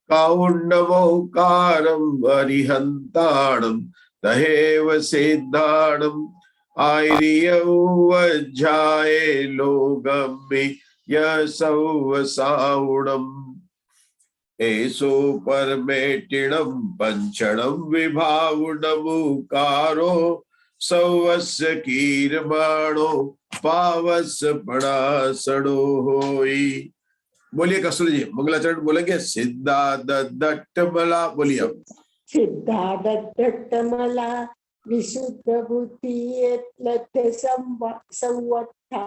काउंडमौकारं वरिहन्ताणं तहेव सिद्धाणं आयर्यवज्जाये लोगम्मे यसौवसाउणम् एसो परमेटिणं पंचणं विभावुडमुकारो सौवस्य कीर्माणो पावस्य पणासणो होई। बोलिए कस्तूरी जी, मंगलाचरण बोलेंगे। सिद्धादत्तमला बोलिए। सिद्धादत्तमला विशुद्ध बुद्धि संवत्था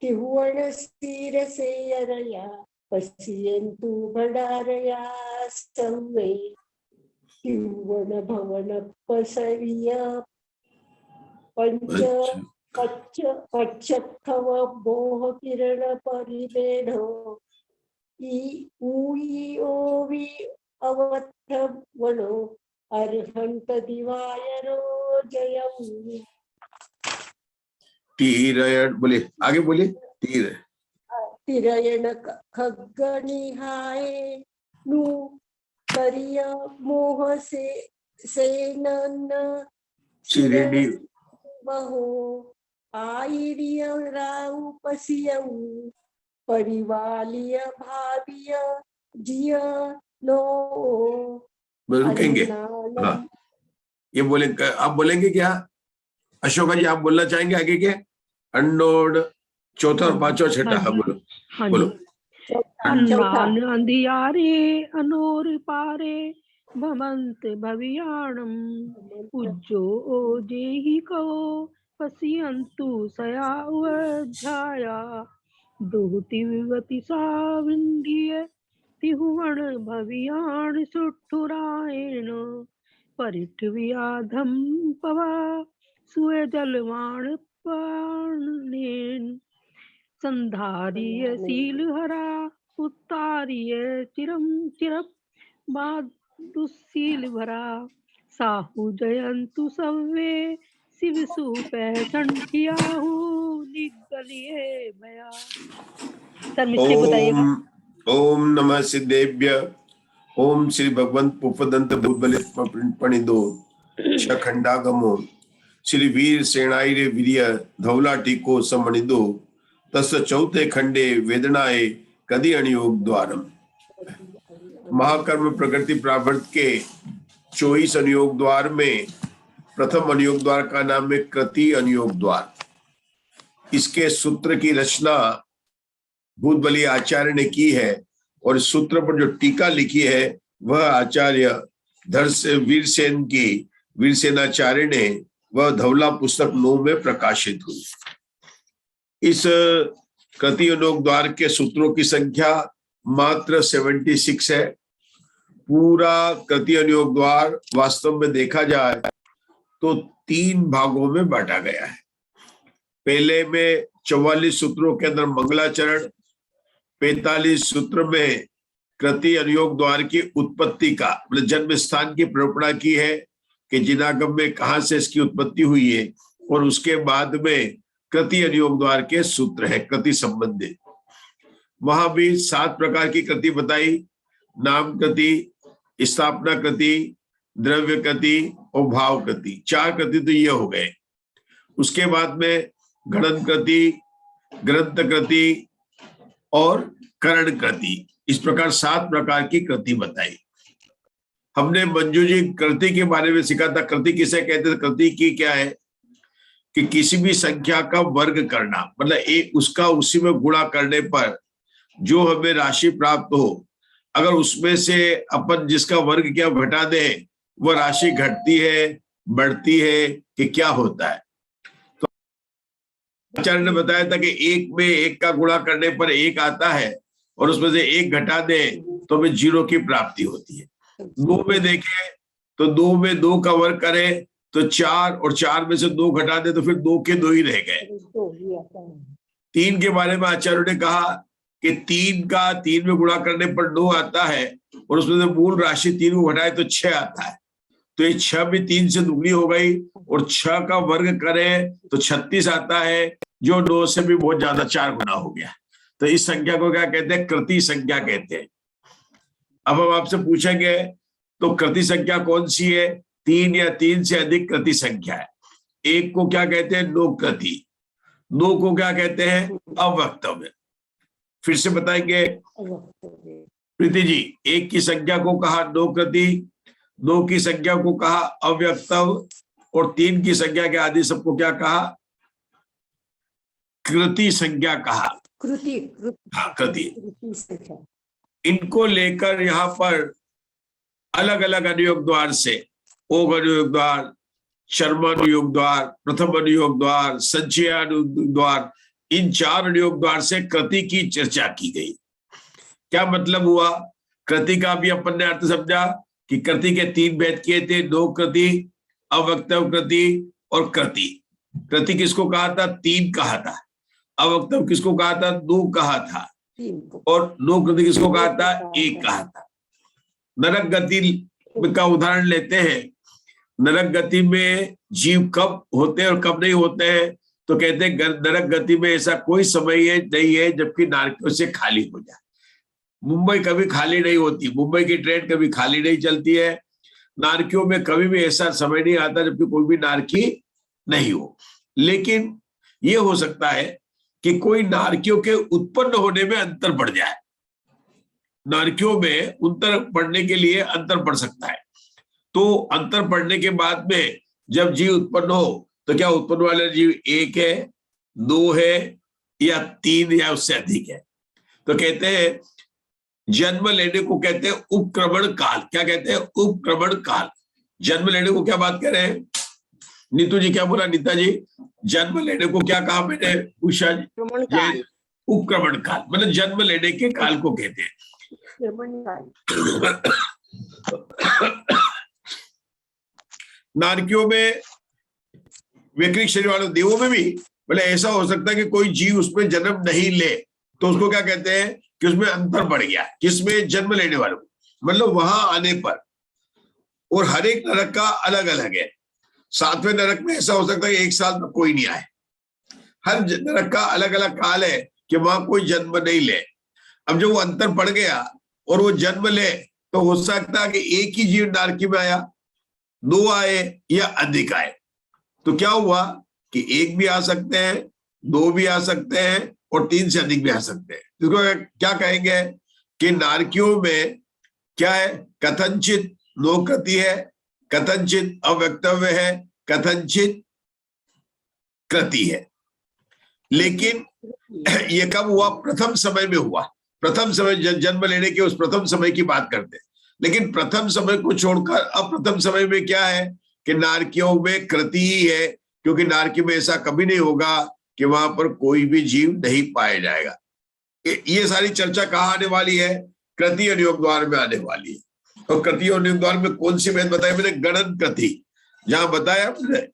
त्रिभुवन स्थिर सेयरया पश्यन्तु भडारया सर्वे त्रिभुवन भवन पसरिय पंच पक्षव बोह किरण परिवेढो ऊई अवत्थ वनो अर्हंत दिवायरो जयम्। तीरयण बोलिए, आगे बोलिए। तिरयण खग्गनिहाय नु करिय मोह से सेनन चिरिणी बहो आयर्य राउ पसियऊ परिवालिय भाविय जिय नो। बोलेंगे। हाँ, ये बोलेंगे। आप बोलेंगे क्या अशोका जी? आप बोलना चाहेंगे आगे के अन्नोड चौथा और पांचवा छठा? हाँ बोलो। हाँ बोलो। अंधियारे अनोर पारे भवंत भवियाणम उज्जो जेहि कहो पश्यन्तु सयावज्जाया दोहति विवति साविंध्य तिहुवण भवियाण सुठुरायण परिठव्याधम पवा सुए जलवाण पाणेन संधारिय शीलहरा उत्तारिय चिरम चिरप बादुशील भरा साहु जयंतु सव्वे शिव सुपैठियाहु निगलिए भया। सर मिस्टेक बताइएगा। ओम नमः सिद्धेभ्य। ओम श्री भगवंत पुष्पदंत भूतबले पणिदो छखंडागमो श्री वीर सेनाईरे वीर्य धौला टीको समणिदो तस् चौथे खंडे वेदनाए कदि अणयोग द्वारम। महाकर्म प्रकृति प्रावर्त के 24 अनुयोग द्वार में प्रथम अनुयोग द्वार का नाम है कृति अनुयोग द्वार। इसके सूत्र की रचना भूतबली आचार्य ने की है और इस सूत्र पर जो टीका लिखी है वह आचार्य वीरसेन की वीरसेनाचार्य ने, वह धवला पुस्तक 9 में प्रकाशित हुई। इस कृति अनुयोग द्वार के सूत्रों की संख्या मात्र 76 है। पूरा कृति अनुयोग द्वार वास्तव में देखा जाए तो 3 भागों में बांटा गया है। पहले में 44 सूत्रों के अंदर मंगलाचरण, 45 सूत्र में कृति अनुयोग द्वार की उत्पत्ति का मतलब जन्म स्थान की निरूपणा की है कि जिनागम में कहां से इसकी उत्पत्ति हुई है, और उसके बाद में कृति अनुयोग द्वार के सूत्र है कृति संबंधित। वहां भी 7 प्रकार की कृति बताई। नाम कृति, स्थापना कृति, द्रव्य कृति और भाव कृति। 4 कृति तो ये हो गए। उसके बाद में गणन कृति, ग्रंथ कृति और करण कृति, इस प्रकार 7 प्रकार की कृति बताई। हमने मंजू जी कृति के बारे में सीखा था। कृति किसे कहते थे? कृति की क्या है कि किसी भी संख्या का वर्ग करना, मतलब उसका उसी में गुणा करने पर जो हमें राशि प्राप्त हो, अगर उसमें से अपन जिसका वर्ग क्या घटा दे, वह राशि घटती है, बढ़ती है कि क्या होता है। तो आचार्य ने बताया था कि 1 में 1 का गुणा करने पर 1 आता है और उसमें से 1 घटा दे तो हमें 0 की प्राप्ति होती है। 2 में देखें तो 2 में 2 का वर्ग करें तो 4, और 4 में से 2 घटा दे तो फिर 2 के 2 ही रह गए। 3 के बारे में आचार्य ने कहा कि 3 का 3 में गुणा करने पर 9 आता है और उसमें से मूल राशि 3 को घटाए तो 6 आता है। तो ये 6 भी 3 से दुगनी हो गई और 6 का वर्ग करें तो 36 आता है, जो 9 से भी बहुत ज्यादा 4 गुना हो गया। तो इस संख्या को क्या कहते हैं? कृति संख्या कहते हैं। अब हम आपसे पूछेंगे तो कृति संख्या कौन सी है? 3 या 3 से अधिक कृति संख्या है। एक को क्या कहते हैं? नो कृति। दो को क्या कहते हैं? अवक्तव्य। फिर से बताएंगे प्रीति जी। एक की संख्या को कहा नो कृति, दो की संख्या को कहा अव्यक्तव्य, और 3 की संख्या के आदि सबको क्या कहा? कृति संज्ञा कहा। कृति हाँ, कृति। कृति संख्या। इनको लेकर यहाँ पर अलग अलग अनुयोग द्वार से, ओघ अनुयोग द्वार, शर्मा अनुयोग द्वार, प्रथम अनुयोग द्वार, संचय अनुयोग द्वार, इन 4 अनुयोग द्वार से कृति की चर्चा की गई। क्या मतलब हुआ? कृति का भी अपन ने अर्थ समझा कि कृति के 3 भेद किए थे, दो कृति, अवक्तव्य कृति और कृति। कृति किसको कहा था? 3 कहा था। अवक्तव्य किसको कहा था? 2 कहा था। और नो कृति किसको कहा था? 1 कहा था। नरक गति का उदाहरण लेते हैं। नरक गति में जीव कब होते हैं और कब नहीं होते हैं? तो कहते हैं नरक गति में ऐसा कोई समय नहीं है जबकि नारकियों से खाली हो जाए। मुंबई कभी खाली नहीं होती, मुंबई की ट्रेन कभी खाली नहीं चलती है। नारकियों में कभी भी ऐसा समय नहीं आता जबकि कोई भी नारकी नहीं हो। लेकिन ये हो सकता है कि कोई नारकियों के उत्पन्न होने में अंतर पड़ जाए। नारकियों में अंतर पड़ने के लिए अंतर पड़ सकता है। तो अंतर पड़ने के बाद में जब जीव उत्पन्न हो तो क्या उत्पन्न वाला जीव 1 है, 2 है या 3 या उससे अधिक है? तो कहते हैं जन्म लेने को कहते हैं उपक्रमण काल। क्या कहते हैं? उपक्रमण काल। जन्म लेने को क्या बात कर रहे हैं? नीतू जी क्या बोला? नीता जी, जन्म लेने को क्या कहा मैंने? उषा जी, उपक्रमण काल मतलब जन्म लेने के काल को कहते हैं। नारकियों में, वैकृतिक शरीर वालों देवों में भी मतलब ऐसा हो सकता है कि कोई जीव उसमें जन्म नहीं ले, तो उसको क्या कहते हैं कि उसमें अंतर पड़ गया। किसमें? जन्म लेने वालों, मतलब वहां आने पर। और हर एक नरक का अलग अलग है। 7वें नरक में ऐसा हो सकता है कि 1 साल तक कोई नहीं आए। हर नरक का अलग अलग काल है कि वहां कोई जन्म नहीं ले। अब जो वो अंतर पड़ गया और वो जन्म ले, तो हो सकता है कि एक ही जीव नारकी में आया, 2 आए या अधिक आए। तो क्या हुआ कि 1 भी आ सकते हैं, 2 भी आ सकते हैं और 3 से अधिक भी आ सकते हैं। इसको क्या कहेंगे कि नारकियों में क्या है? कथनचित नो कृति है, कथनचित अव्यक्तव्य है, कथनचित कृति है। लेकिन ये कब हुआ? प्रथम समय में हुआ। प्रथम समय जन्म लेने के उस प्रथम समय की बात करते हैं। लेकिन प्रथम समय को छोड़कर अब प्रथम समय में क्या है कि नारकियों में कृति ही है, क्योंकि नारकी में ऐसा कभी नहीं होगा कि वहां पर कोई भी जीव नहीं पाया जाएगा। ये सारी चर्चा कहाँ आने वाली है? कृति अनुयोग द्वार में आने वाली है। और कृति अनुयोग द्वार में कौन सी भेद बताई मैंने? गणन कृति। जहां बताया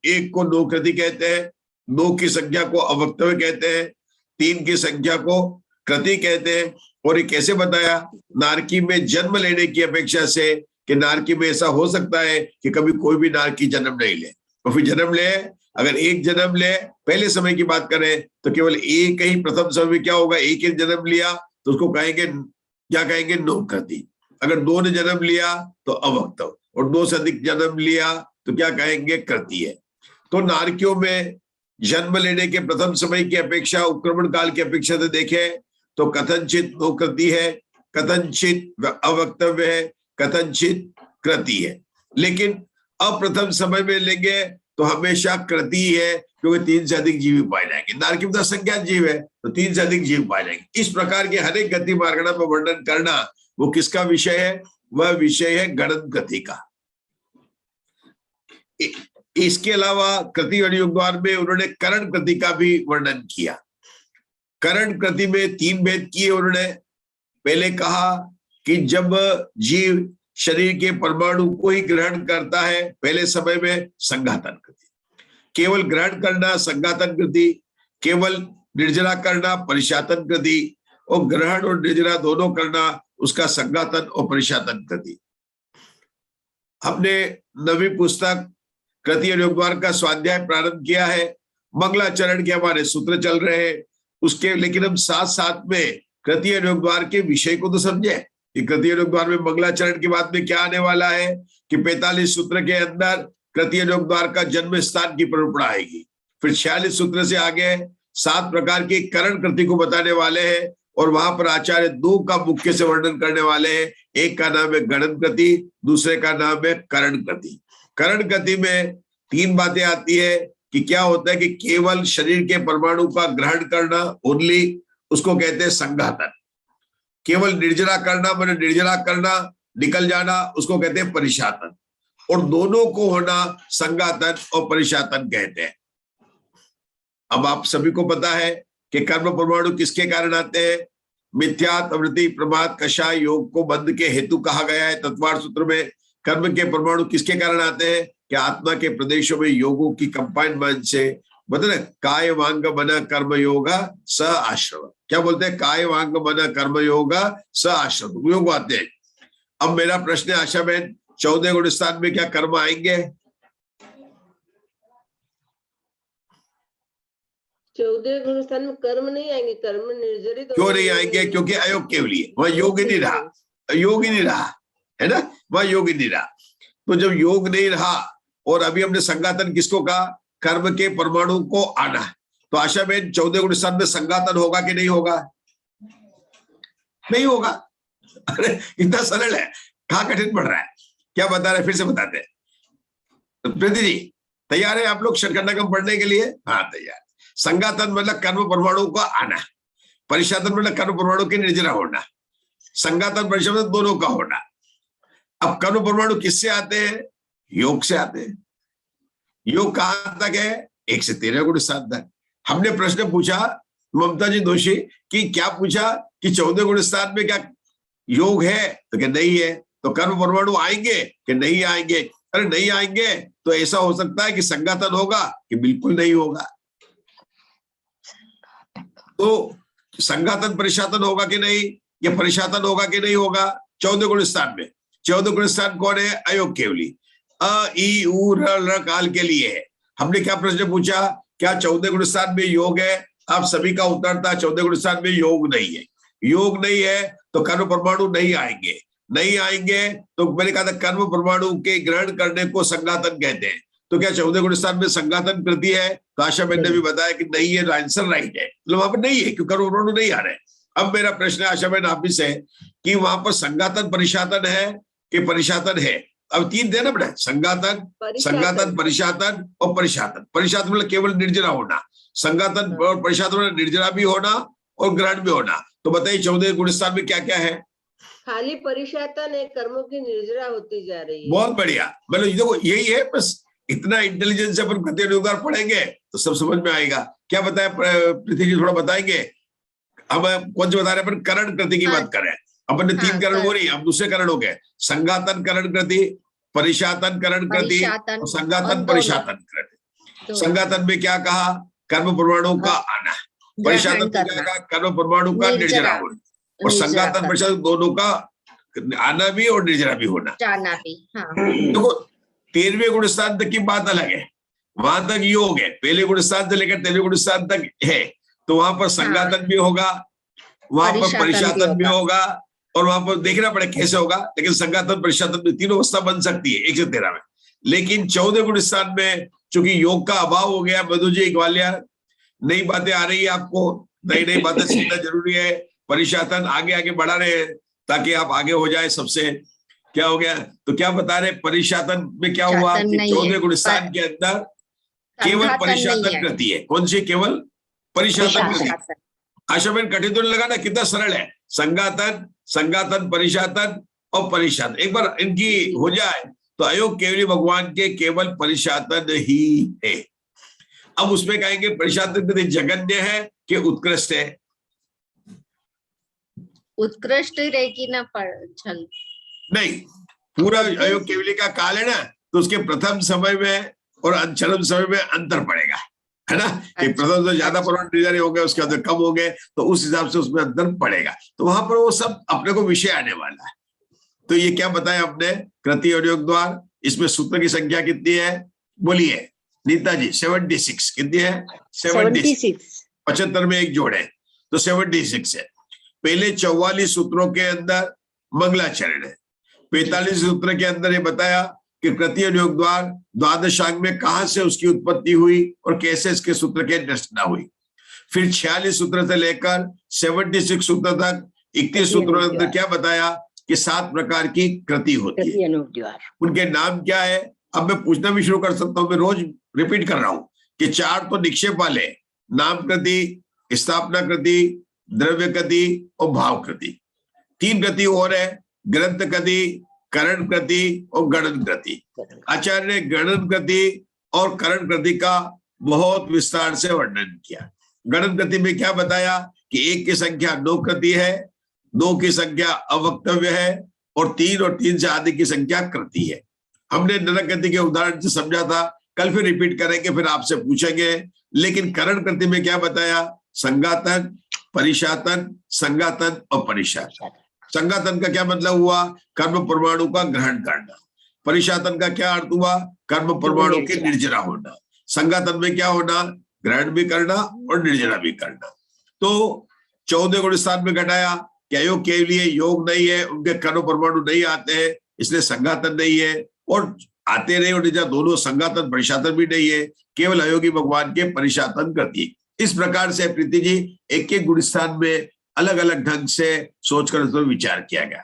1 को नो कृति कहते हैं, 2 की संख्या को अवक्तव्य कहते हैं, 3 की संख्या को कृति कहते हैं। और ये कैसे बताया? नारकी में जन्म लेने की अपेक्षा से कि नारकी में ऐसा हो सकता है कि कभी कोई भी नारकी जन्म नहीं ले, और फिर जन्म ले, अगर 1 जन्म ले, पहले समय की बात करें तो केवल 1 ही प्रथम समय में क्या होगा? 1 ही जन्म लिया तो उसको कहेंगे, क्या कहेंगे? नो कृति। अगर 2 ने जन्म लिया तो अवक्तव्य, और 2 से अधिक जन्म लिया तो क्या कहेंगे? कृति है। तो नारकियों में जन्म लेने के प्रथम समय की अपेक्षा, उपक्रमण काल की अपेक्षा से देखें तो कथनचित नो कृति है, कथनचित अवक्तव्य है, कथनचित कृति है। लेकिन अप्रथम समय में लेंगे तो हमेशा कृति है, क्योंकि 3 से अधिक जीव पाए जाएंगे। नारकी में 10 संख्यात जीव है तो 3 से अधिक जीव पाए जाएंगे। इस प्रकार के हर एक गति मार्गणा में वर्णन करना वो किसका विषय है? वह विषय है गणन कृति का। इसके अलावा कृति अनुयोग द्वार में उन्होंने करण कृति का भी वर्णन किया। करण कृति में 3 भेद किए उन्होंने। पहले कहा कि जब जीव शरीर के परमाणु को ही ग्रहण करता है, पहले समय में संघातन कृति, केवल ग्रहण करना संघातन कृति, केवल निर्जरा करना परिशातन कृति, और ग्रहण और निर्जरा दोनों करना उसका संघातन और परिशातन कृति। हमने नवी पुस्तक कृति अनुयोग द्वार का स्वाध्याय प्रारंभ किया है। मंगलाचरण के हमारे सूत्र चल रहे हैं उसके, लेकिन हम साथ साथ में कृति अनुयोग द्वार के विषय को तो समझे। कि कृतीय योग द्वार में मंगलाचरण के बाद में क्या आने वाला है कि 45 सूत्र के अंदर कृतीय योग द्वार का जन्म स्थान की परंपरा आएगी। फिर 46 सूत्र से आगे 7 प्रकार की करण कृति को बताने वाले हैं और वहां पर आचार्य 2 का मुख्य से वर्णन करने वाले हैं। एक का नाम है गणन कृति, दूसरे का नाम है करण कृति। करण कृति में 3 बातें आती है कि क्या होता है कि केवल शरीर के परमाणु का ग्रहण करना, ओनली, उसको कहते हैं संघातन। केवल निर्जरा करना, मैंने निर्जरा करना, निकल जाना, उसको कहते हैं परिशातन। और दोनों को होना संघातन और परिशातन कहते हैं। अब आप सभी को पता है कि कर्म परमाणु किसके कारण आते हैं? मिथ्या, प्रवृत्ति, प्रमाद, कषाय, योग को बंध के हेतु कहा गया है तत्वार्थ सूत्र में। कर्म के परमाणु किसके कारण आते हैं? कि आत्मा के प्रदेशों में योगों की कंपाइनमेंट से, मतलब काय वांग मन कर्म योगा स आश्रम। क्या बोलते हैं? काय वांग मन कर्म योगा स आश्रम, योग आते हैं। अब मेरा प्रश्न है आशा बहन, 14 गुण स्थान में क्या कर्म आएंगे? 14 गुण स्थान में कर्म नहीं आएंगे, कर्म निर्जरित। क्यों नहीं आएंगे? क्योंकि अयोग केवली, वह योग ही नहीं रहा, योग ही नहीं रहा, है ना, वह योग ही नहीं रहा। तो जब योग नहीं रहा और अभी हमने संघातन किसको कहा? कर्म के परमाणु को आना। तो आशा बहन 14 गुण स्थान में संघातन होगा कि नहीं होगा? नहीं होगा। अरे इतना सरल है, कहाँ कठिन पड़ रहा है? क्या बता रहे, फिर से बताते हैं। प्रीति जी तैयार है आप लोग शरकंडकम पढ़ने के लिए? हाँ तैयार। संघातन मतलब कर्म परमाणु का आना, परिशातन मतलब कर्म परमाणु के निर्जरा होना, संघातन परिशातन दोनों का होना। अब कर्म परमाणु किससे आते हैं? योग से आते हैं। योग कहां तक है? 1 से 13 गुण स्थान तक। हमने प्रश्न पूछा ममता जी दोषी कि क्या पूछा कि 14 गुण स्थान में क्या योग है? तो क्या नहीं है। तो कर्म परमाणु आएंगे कि नहीं आएंगे? अरे नहीं आएंगे तो ऐसा हो सकता है कि संघातन होगा कि बिल्कुल नहीं होगा। तो संघातन परिशातन होगा कि नहीं, या परिशातन होगा कि नहीं होगा? 14 गुण स्थान में 14 गुण स्थान कौन है? अयोग केवली। अ ई उ र ल काल के लिए है। हमने क्या प्रश्न पूछा? क्या 14 गुण स्थान में योग है? आप सभी का उत्तर था 14 गुण स्थान में योग नहीं है। योग नहीं है तो कर्म परमाणु नहीं आएंगे। नहीं आएंगे तो मैंने कहा था कर्म परमाणु के ग्रहण करने को संघातन कहते हैं। तो क्या 14 गुण स्थान में संघातन कृति है? तो आशा बहन ने भी बताया कि नहीं है, आंसर राइट है, मतलब वहां पर नहीं है क्योंकि कर्म परमाणु नहीं आ रहे। अब मेरा प्रश्न है आशा बहन आप भी से कि वहां पर संघातन परिशातन है कि परिशातन है? अब 3 देना बेटा, संघातन, संघातन, परिशातन और परिशातन। परिशातन मतलब केवल निर्जरा होना, संघातन और परिशातन मतलब निर्जरा भी होना और ग्रहण भी होना। तो बताइए 14 गुण स्थान में क्या क्या है? खाली परिशातन है, कर्मों की निर्जरा होती जा रही है। बहुत बढ़िया, मतलब देखो यही है, बस इतना इंटेलिजेंस से अपन कृतीय योग द्वार पढ़ेंगे तो सब समझ में आएगा। क्या बताया पृथ्वी जी, थोड़ा बताएंगे? हम कौन से बता रहे हैं? अपन करण कृति की बात कर रहे हैं। अपन ने 3 करण हो रही, अब दूसरे करण हो गए, संघातन करण कृति, परिशातन करण कृति और संघातन परिशातन कृति। संघातन में क्या कहा? कर्म परमाणु का आना। परिशातन में क्या कहा? कर्म परमाणु का निर्जरा होना। और संघातन परिशातन दोनों का आना भी और निर्जरा भी होना। जाना भी। हाँ। देखो 13वें गुण स्थान तक की बात अलग है, वहां तक योग है। पहले गुण स्थान से लेकर 13वें गुण स्थान तक है, तो वहां पर संघातन भी होगा, वहां पर परिशातन भी होगा और वहां पर देखना पड़े कैसे होगा। लेकिन संघातन परिशातन में 3 अवस्था बन सकती है 1 से 13 में। लेकिन 14 गुण स्थान में चूंकि योग का अभाव हो गया, मधु जी ग्वालियर, नई बातें आ रही है आपको, नई नई बातें सीखना जरूरी है। परिशातन आगे आगे बढ़ा रहे हैं ताकि आप आगे हो जाए सबसे। क्या हो गया? तो क्या बता रहे? परिशातन में क्या हुआ कि 14 गुण स्थान के अंदर केवल परिशातन कृति है। कौन सी? केवल परिशातन कृति। आशा बहन कठिन तो नहीं लगा ना? कितना सरल है। संघातन, संघातन, परिशातन और परिशातन एक बार इनकी हो जाए तो अयोग केवली भगवान के केवल परिशातन ही है। अब उसमें कहेंगे परिशातन कृति जगन्य है कि उत्कृष्ट है? उत्कृष्ट रहेगी ना, पर नहीं, पूरा अयोग केवली का काल है ना, तो उसके प्रथम समय में और अंचलम समय में अंतर पड़ेगा, है ना। कि प्रथम से ज्यादा परमाणु हो गए, उसके अंदर कम हो गए, तो उस हिसाब से उसमें अंतर पड़ेगा। तो वहां पर वो सब अपने को विषय आने वाला है। तो ये क्या बताया आपने? कृति और योग द्वार। इसमें सूत्र की संख्या कितनी है? बोलिए नीता जी। 76 कितनी है? 76। 75 में एक जोड़े तो 76 है। पहले 44 सूत्रों के अंदर मंगलाचरण है। 45 सूत्र के अंदर ये बताया कि कृति और योग द्वार द्वादशांग में कहां से उसकी उत्पत्ति हुई और कैसे इसके सूत्र की रचना हुई। फिर 46 सूत्र से लेकर 76 सूत्र तक 31 सूत्रों के अंदर क्या बताया कि 7 प्रकार की कृति होती है। उनके नाम क्या है? अब मैं पूछना भी शुरू कर सकता हूं, मैं रोज रिपीट कर रहा हूं कि 4 तो निक्षेप वाले, नाम कृति, स्थापना कृति, द्रव्य कृति और भाव कृति। 3 कृति और है, ग्रंथ कृति, करण कृति और गणन कृति। आचार्य ने गणन कृति और करण कृति का बहुत विस्तार से वर्णन किया। गणन कृति में क्या बताया कि 1 की संख्या 9 कृति है, 2 की संख्या अवक्तव्य है और 3 से आदि की संख्या कृति है। हमने नरक कृति के उदाहरण से समझा था, कल फिर रिपीट करेंगे, फिर आपसे पूछेंगे। लेकिन करण कृति में क्या बताया? संगातन, परिशातन, संगातन और परिशातन। संगातन का क्या मतलब हुआ? कर्म परमाणु का ग्रहण करना। परिशातन का क्या अर्थ हुआ? कर्म परमाणु के निर्जरा होना। संगातन में क्या होना? ग्रहण भी करना और निर्जरा भी करना। तो 14 गुण स्थान में घटाया कि अयोग के लिए योग नहीं है, उनके कर्म परमाणु नहीं आते हैं, इसलिए संगातन नहीं है। और आते नहीं और निर्जरा दोनों, संगातन परिशातन भी नहीं है, केवल अयोगी भगवान के परिशातन करती। इस प्रकार से प्रीति जी एक एक गुण स्थान में अलग अलग ढंग से सोचकर तो विचार किया गया।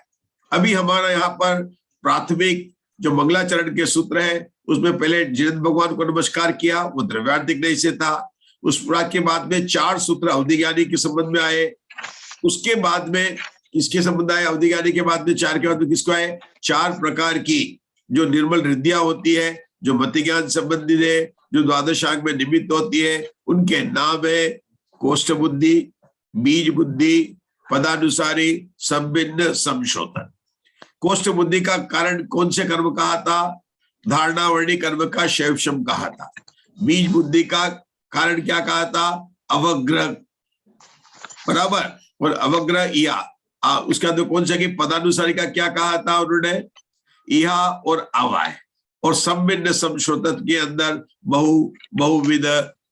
अभी हमारा यहाँ पर प्राथमिक जो मंगलाचरण के सूत्र है उसमें पहले जिनेंद्र भगवान को नमस्कार किया, वो द्रव्यार्थिक नहीं से था। उस पूरा के बाद में 4 सूत्र अवधि ज्ञानी के संबंध में आए। उसके बाद में किसके संबंध आए? अवधि ज्ञानी के बाद में 4 के बाद में किसको आए? 4 प्रकार की जो निर्मल हृदया होती है, जो मति ज्ञान संबंधित है, जो द्वादशांग में निमित्त होती है, उनके नाम है कोष्ठ बुद्धि, बीज बुद्धि, पदानुसारी, संभिन्न, संशोधन। कोष्ठ बुद्धि का कारण कौन से कर्म कहा था? धारणावर्णी कर्म का शैवशम कहा था। बीज बुद्धि का कारण क्या कहा था? अवग्रह, बराबर। और अवग्रह इहा, उसके अंदर कौन सा कि पदानुसारी का क्या कहा था उन्होंने? इहा और अवाय। और संभिन्न संशोधन के अंदर बहुविध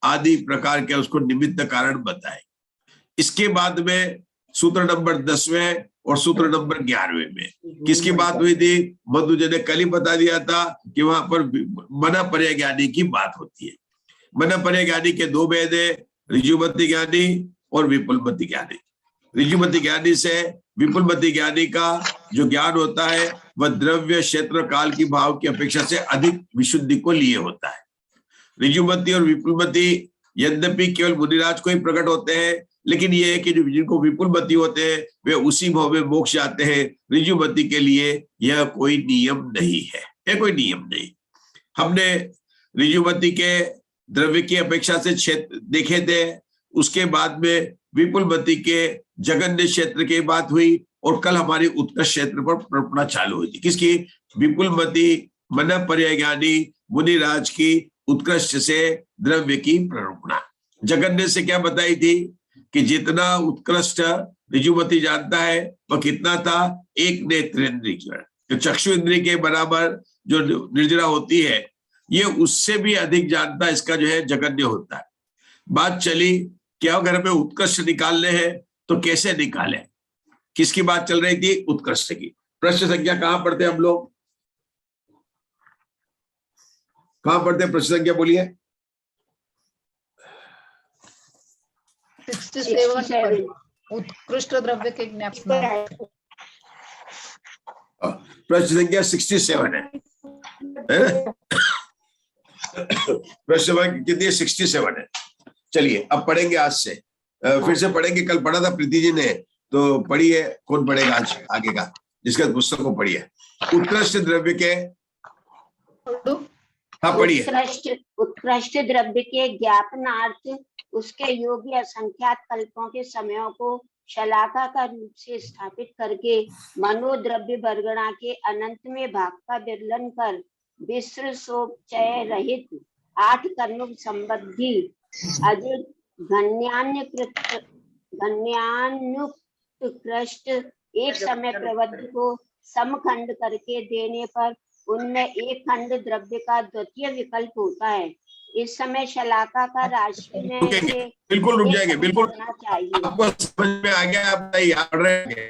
आदि प्रकार के उसको निमित्त कारण बताए। इसके बाद में सूत्र नंबर 10वें और सूत्र नंबर 11वें में किसकी बात हुई थी? मधु जी ने कल ही बता दिया था कि वहां पर मना पर्याय ज्ञानी की बात होती है। मना पर्याय ज्ञानी के 2 भेद है, ऋजुमति ज्ञानी और विपुलमति ज्ञानी। ऋजुमति ज्ञानी से विपुलमति ज्ञानी का जो ज्ञान होता है वह द्रव्य, क्षेत्र, काल की भाव की अपेक्षा से अधिक विशुद्धि को लिए होता है। ऋजुमति और विपुलमति यद्यपि केवल मुनिराज को ही प्रकट होते हैं, लेकिन ये है कि जो जिनको विपुलमति होते हैं वे उसी भाव में मोक्ष जाते हैं। ऋजुमति के लिए यह कोई नियम नहीं है, यह कोई नियम नहीं। हमने ऋजुमति के द्रव्य की अपेक्षा से क्षेत्र देखे थे, उसके बाद में विपुलमति के जगन्य क्षेत्र की बात हुई और कल हमारी उत्कृष्ट क्षेत्र पर प्रपना चालू हुई थी। किसकी? विपुलमति मन पर्याय ज्ञानी मुनिराज की उत्कृष्ट से द्रव्य की प्ररूपणा। जगन्य से क्या बताई थी कि जितना उत्कृष्ट ऋजुमति जानता है वह कितना था? 1 नेत्रेंद्रिय की, जो चक्षु इंद्रिय के बराबर जो निर्जरा होती है, ये उससे भी अधिक जानता, इसका जो है जगन्य होता है। बात चली कि अगर हमें उत्कृष्ट निकालने हैं तो कैसे निकालें? किसकी बात चल रही थी? उत्कृष्ट की। प्रश्न संख्या कहां पढ़ते हम लोग? कहां पढ़ते प्रश्न संख्या? बोलिए। 67 उत्कृष्ट द्रव्य के ज्ञापन। प्रश्न संख्या 67 है। प्रश्न संख्या कितनी है? 67 है। चलिए अब पढ़ेंगे आज से, फिर से पढ़ेंगे। कल पढ़ा था प्रीति जी ने, तो पढ़िए। कौन पढ़ेगा आज आगे का? जिसका पुस्तक को पढ़िए। उत्कृष्ट द्रव्य के, हाँ पढ़िए। उत्कृष्ट द्रव्य के ज्ञापनार्थ उसके योग्य असंख्यात कल्पों के समयों को शलाका का रूप से स्थापित करके मनोद्रव्य वर्गणा के अनंत में भाग का विरलन कर विश्व सोपचय रहित 8 कर्म संबंधी अजय घन्यानुत्कृष्ट एक समय प्रबंध को समखंड करके देने पर उनमें एक खंड द्रव्य का द्वितीय विकल्प होता है। इस समय शलाका का राशि में बिल्कुल रुक जाएंगे, बिल्कुल चाहिए। आपको समझ में आ गया? आप याद रहे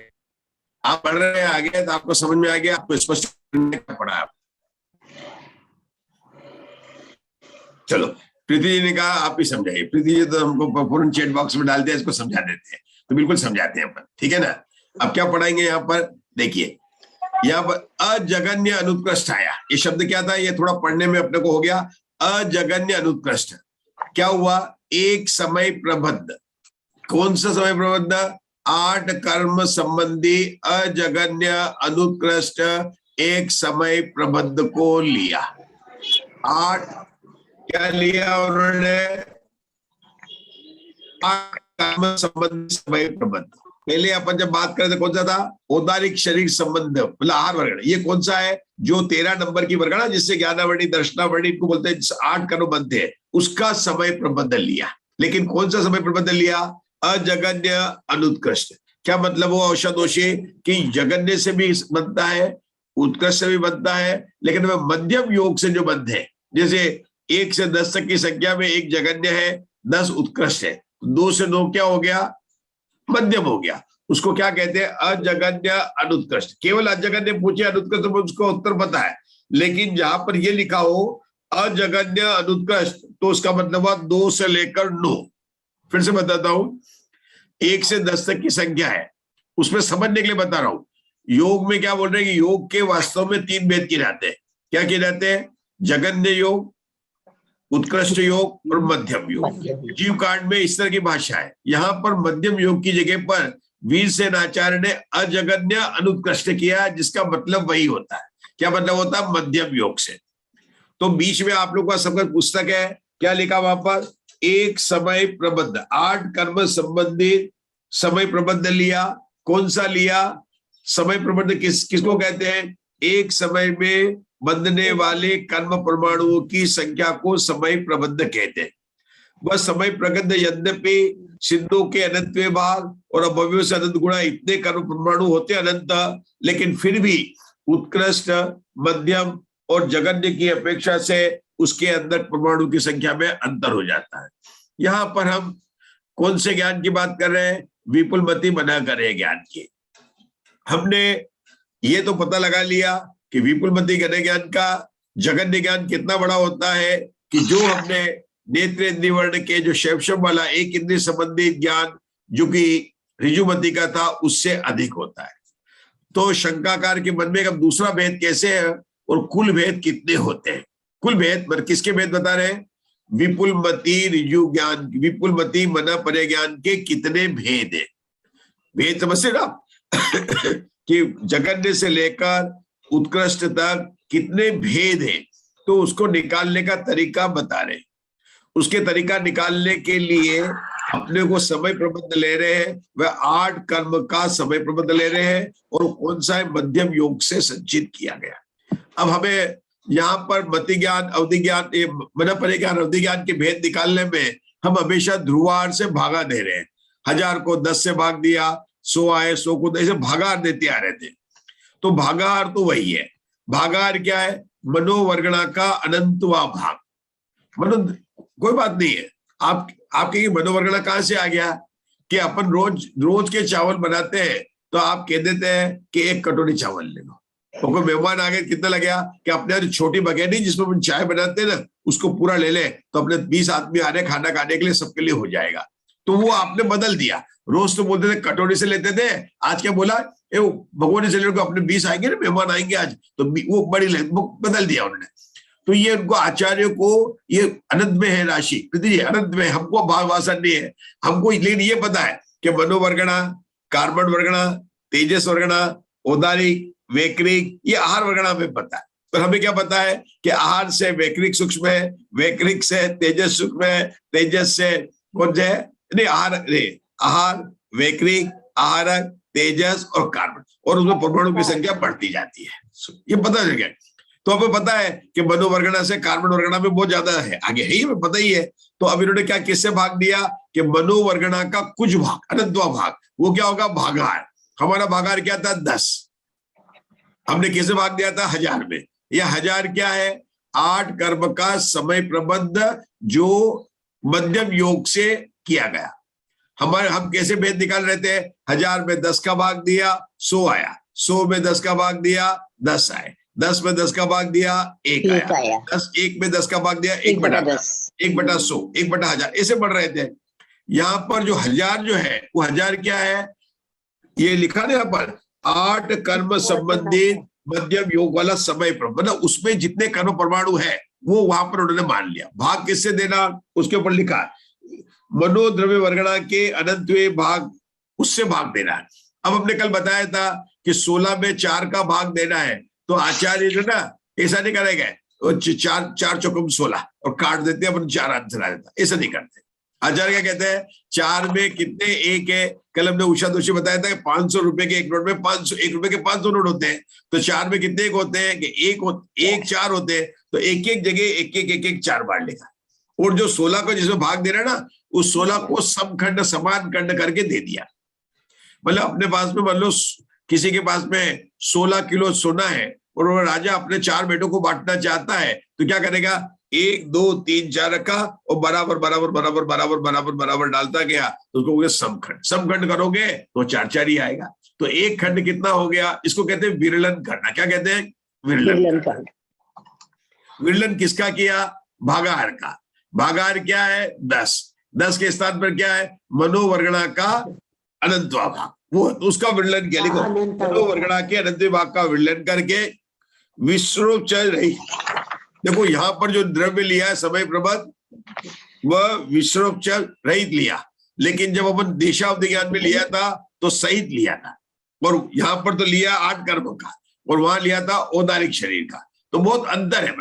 आप पढ़ रहे हैं आगे तो आपको समझ में आ गया, आपको स्पष्ट पढ़ा आप। चलो प्रीति जी ने कहा आप ही समझाइए। प्रीति जी तो हमको पूर्ण चैट बॉक्स में डालते हैं, इसको समझा देते हैं, तो बिल्कुल समझाते हैं अपन, ठीक है ना। अब क्या पढ़ाएंगे यहाँ पर, देखिए यहाँ पर अजगन्य अनुत्कृष्ट आया। ये शब्द क्या था, ये थोड़ा पढ़ने में अपने को हो गया। अजगन्य अनुत्कृष्ट क्या हुआ, एक समय प्रबद्ध। कौन सा समय प्रबद्ध, 8 कर्म संबंधी अजगन्य अनुत्कृष्ट एक समय प्रबद्ध को लिया। 8 क्या लिया उन्होंने, 8 कर्म संबंधी समय प्रबद्ध। पहले अपन जब बात करते कौन सा था, औदारिक शरीर संबंध मतलब आहार वर्गण। ये कौन सा है, जो 13 नंबर की वर्गण जिससे ज्ञानावरणी दर्शनावरणी इनको बोलते हैं, 8 कर्म बनते हैं, उसका समय प्रबंध लिया। लेकिन कौन सा समय प्रबंध लिया, अजगन्य अनुत्कृष्ट। क्या मतलब वो औषधोषी कि जगन्य से भी बनता है, उत्कृष्ट से भी बनता है, लेकिन वह मध्यम योग से जो बंध है। जैसे 1 से 10 तक की संख्या में 1 जगन्य है, 10 उत्कृष्ट है, 2 से 9 क्या हो गया, मध्यम हो गया। उसको क्या कहते हैं, अजगन्य अनुत्कृष्ट। केवल अजगन्य पूछे अनुत्कृष्ट तो उसको उत्तर पता है, लेकिन जहां पर ये लिखा हो अजगन्य अनुत्कृष्ट तो उसका मतलब 2 से लेकर 9। फिर से बताता हूं, 1 से 10 तक की संख्या है, उसमें समझने के लिए बता रहा हूं। योग में क्या बोल रहे हैं कि योग के वास्तव में 3 भेद किए जाते हैं। क्या किए जाते हैं, जगन्य योग, उत्कृष्ट योग और मध्यम योग। जीव कांड में इस तरह की भाषा है। यहाँ पर मध्यम योग की जगह पर वीरसेन आचार्य ने अजगन्य अनुत्कृष्ट किया, जिसका मतलब वही होता है। क्या मतलब होता है, मध्यम योग से। तो बीच में आप लोग का सबका पुस्तक है, क्या लिखा वहां पर, एक समय प्रबंध, 8 कर्म संबंधी समय प्रबंध लिया। कौन सा लिया, समय प्रबंध किसको कहते हैं, एक समय में बंधने वाले कर्म परमाणुओं की संख्या को समय प्रबंध कहते हैं। वह समय प्रबंध यद्यपि सिद्धों के अनंत भाग और अभव्यों से अनंत गुणा इतने कर्म परमाणु होते अनंत, लेकिन फिर भी उत्कृष्ट, मध्यम और जगन्य की अपेक्षा से उसके अंदर परमाणु की संख्या में अंतर हो जाता है। यहाँ पर हम कौन से ज्ञान की बात कर रहे हैं, विपुलमति मना कर रहे हैं ज्ञान की। हमने ये तो पता लगा लिया कि विपुलमति घन ज्ञान का जगन्य ज्ञान कितना बड़ा होता है, कि जो हमने नेत्र इंद्रिय वर्ण के जो शैवशम वाला एक इंद्रिय संबंधी ज्ञान जो कि ऋजुमति का था, उससे अधिक होता है। तो शंकाकार के मन में अब दूसरा भेद कैसे है और कुल भेद कितने होते हैं। कुल भेद किसके भेद बता रहे हैं, विपुलमति ऋजु ज्ञान, विपुलमति मना परे ज्ञान के कितने भेद है। भेद समझते ना कि जगन्य से लेकर उत्कृष्ट तक कितने भेद हैं, तो उसको निकालने का तरीका बता रहे। उसके तरीका निकालने के लिए अपने को समय प्रबंध ले रहे हैं, वह 8 कर्म का समय प्रबंध ले रहे हैं, और कौन सा है, मध्यम योग से संचित किया गया। अब हमें यहाँ पर मति ज्ञान, अवधि ज्ञान, मन परे ज्ञान, अवधि ज्ञान के भेद निकालने में हम हमेशा ध्रुवार से भागा दे रहे हैं। 1000 को 10 से भाग दिया, 100 आए, 100 को ऐसे भागार देते आ रहे थे। तो भागार तो वही है। भागार क्या है, मनोवर्गणा का अनंतवा भाग। मनो कोई बात नहीं है, आप कहेंगे मनोवर्गणा कहां से आ गया, कि अपन रोज के चावल बनाते हैं, तो आप कह देते हैं कि 1 कटोरी चावल ले लो। तो कोई मेहमान आ गए, कितना लग गया, कि अपने यहाँ छोटी बगेनी जिसमें अपन चाय बनाते हैं ना, उसको पूरा ले ले, तो अपने 20 आदमी आ रहे खाना खाने के लिए, सबके लिए हो जाएगा। तो वो आपने बदल दिया। रोज तो बोलते थे कटोरी से लेते थे, आज क्या बोला, भगवान से लेकर अपने 20 आएंगे ना, मेहमान आएंगे आज, तो वो बड़ी बदल दिया उन्होंने। तो ये उनको आचार्य को ये अनंत में है राशि, अनंत में, हमको भाववासन नहीं है हमको। लेकिन ये पता है कि मनोवर्गणा, कार्बन वर्गणा, तेजस वर्गणा, औदारिक, वैक्रिक, ये आहार वर्गणा में पता है। पर हमें क्या पता है कि आहार से वैक्रिक सूक्ष्म है, वैक्रिक से तेजस सूक्ष्म है, तेजस से कौन से है, नहीं आहार, वैक्रिक, आहारक, तेजस और कार्बन, और उसमें परमाणु की संख्या बढ़ती जाती है। ये पता चल गया। तो हमें पता है कि मनोवर्गणा से कार्बन वर्गणा में बहुत ज्यादा है, आगे है, हमें पता ही है। तो अब इन्होंने क्या किससे भाग दिया कि मनोवर्गणा का कुछ भाग, अनंतवा भाग, वो क्या होगा, भागार। हमारा भागार क्या था, 10। हमने किसे भाग दिया था, 1000 में। यह 1000 क्या है, 8 कर्म का समय प्रबंध जो मध्यम योग से किया गया। हम कैसे भेद निकाल रहे थे? 1000 में 10 का भाग दिया 100 आया, 100 में 10 का भाग दिया 10 आए, 10 में 10 का भाग दिया 1 आया, 1 में 10 का भाग दिया 1/10, 1/100, 1/1000, ऐसे बढ़ रहे थे। यहाँ पर जो 1000 जो है वो 1000 क्या है? ये लिखा ना यहाँ पर 8 कर्म संबंधित मध्यम योग वाला समय, मतलब उसमें जितने कर्म परमाणु है वो वहां पर उन्होंने मान लिया। भाग किससे देना उसके ऊपर लिखा, मनोद्रव्य वर्गणा के अनंतवें भाग, उससे भाग देना है। अब हमने कल बताया था कि 16 में 4 का भाग देना है, तो आचार्य जो ना ऐसा नहीं करेगा, 4 चौकम 16 और काट देते हैं अपन 4 आंसर आ जाता, ऐसा नहीं करते। आचार्य क्या कहते हैं? 4 में कितने एक है? कल हमने उषा दोषी बताया था कि 500 रुपए के एक नोट में 1 रुपए के 500 नोट होते हैं, तो 4 में कितने एक होते हैं कि एक 4 होते हैं, तो एक एक जगह एक 4 बार लिखा। और जो 16 को जिसमें भाग दे रहा है ना, उस 16 को समखंड समान खंड करके दे दिया। मतलब अपने पास में मान लो किसी के पास में 16 किलो सोना है और वो राजा अपने 4 बेटों को बांटना चाहता है, तो क्या करेगा? 1 2 3 4 रखा और बराबर बराबर बराबर बराबर बराबर बराबर डालता गया, तो उसको बोले समखंड। समखंड करोगे तो 4 ही आएगा। तो एक खंड कितना हो गया? इसको कहते हैं विरलन करना। क्या कहते हैं? विरलन करना। विरलन किसका किया? भागाहार का। भागाहार क्या है? 10 के स्थान पर क्या है? मनोवर्गणा का अनंतवा भाग, वो उसका विरलन किया। लिखो, मनोवर्गणा के अनंतवा भाग का विरलन करके विश्व चल रही। देखो यहाँ पर जो द्रव्य लिया है समय प्रबंध, वह विश्रोपचार रहित लिया, लेकिन जब अपन देशावधि ज्ञान में लिया था तो सहित लिया था। और यहाँ पर तो लिया 8 कर्म का और वहां लिया था औदारिक शरीर का। तो बहुत अंतर है,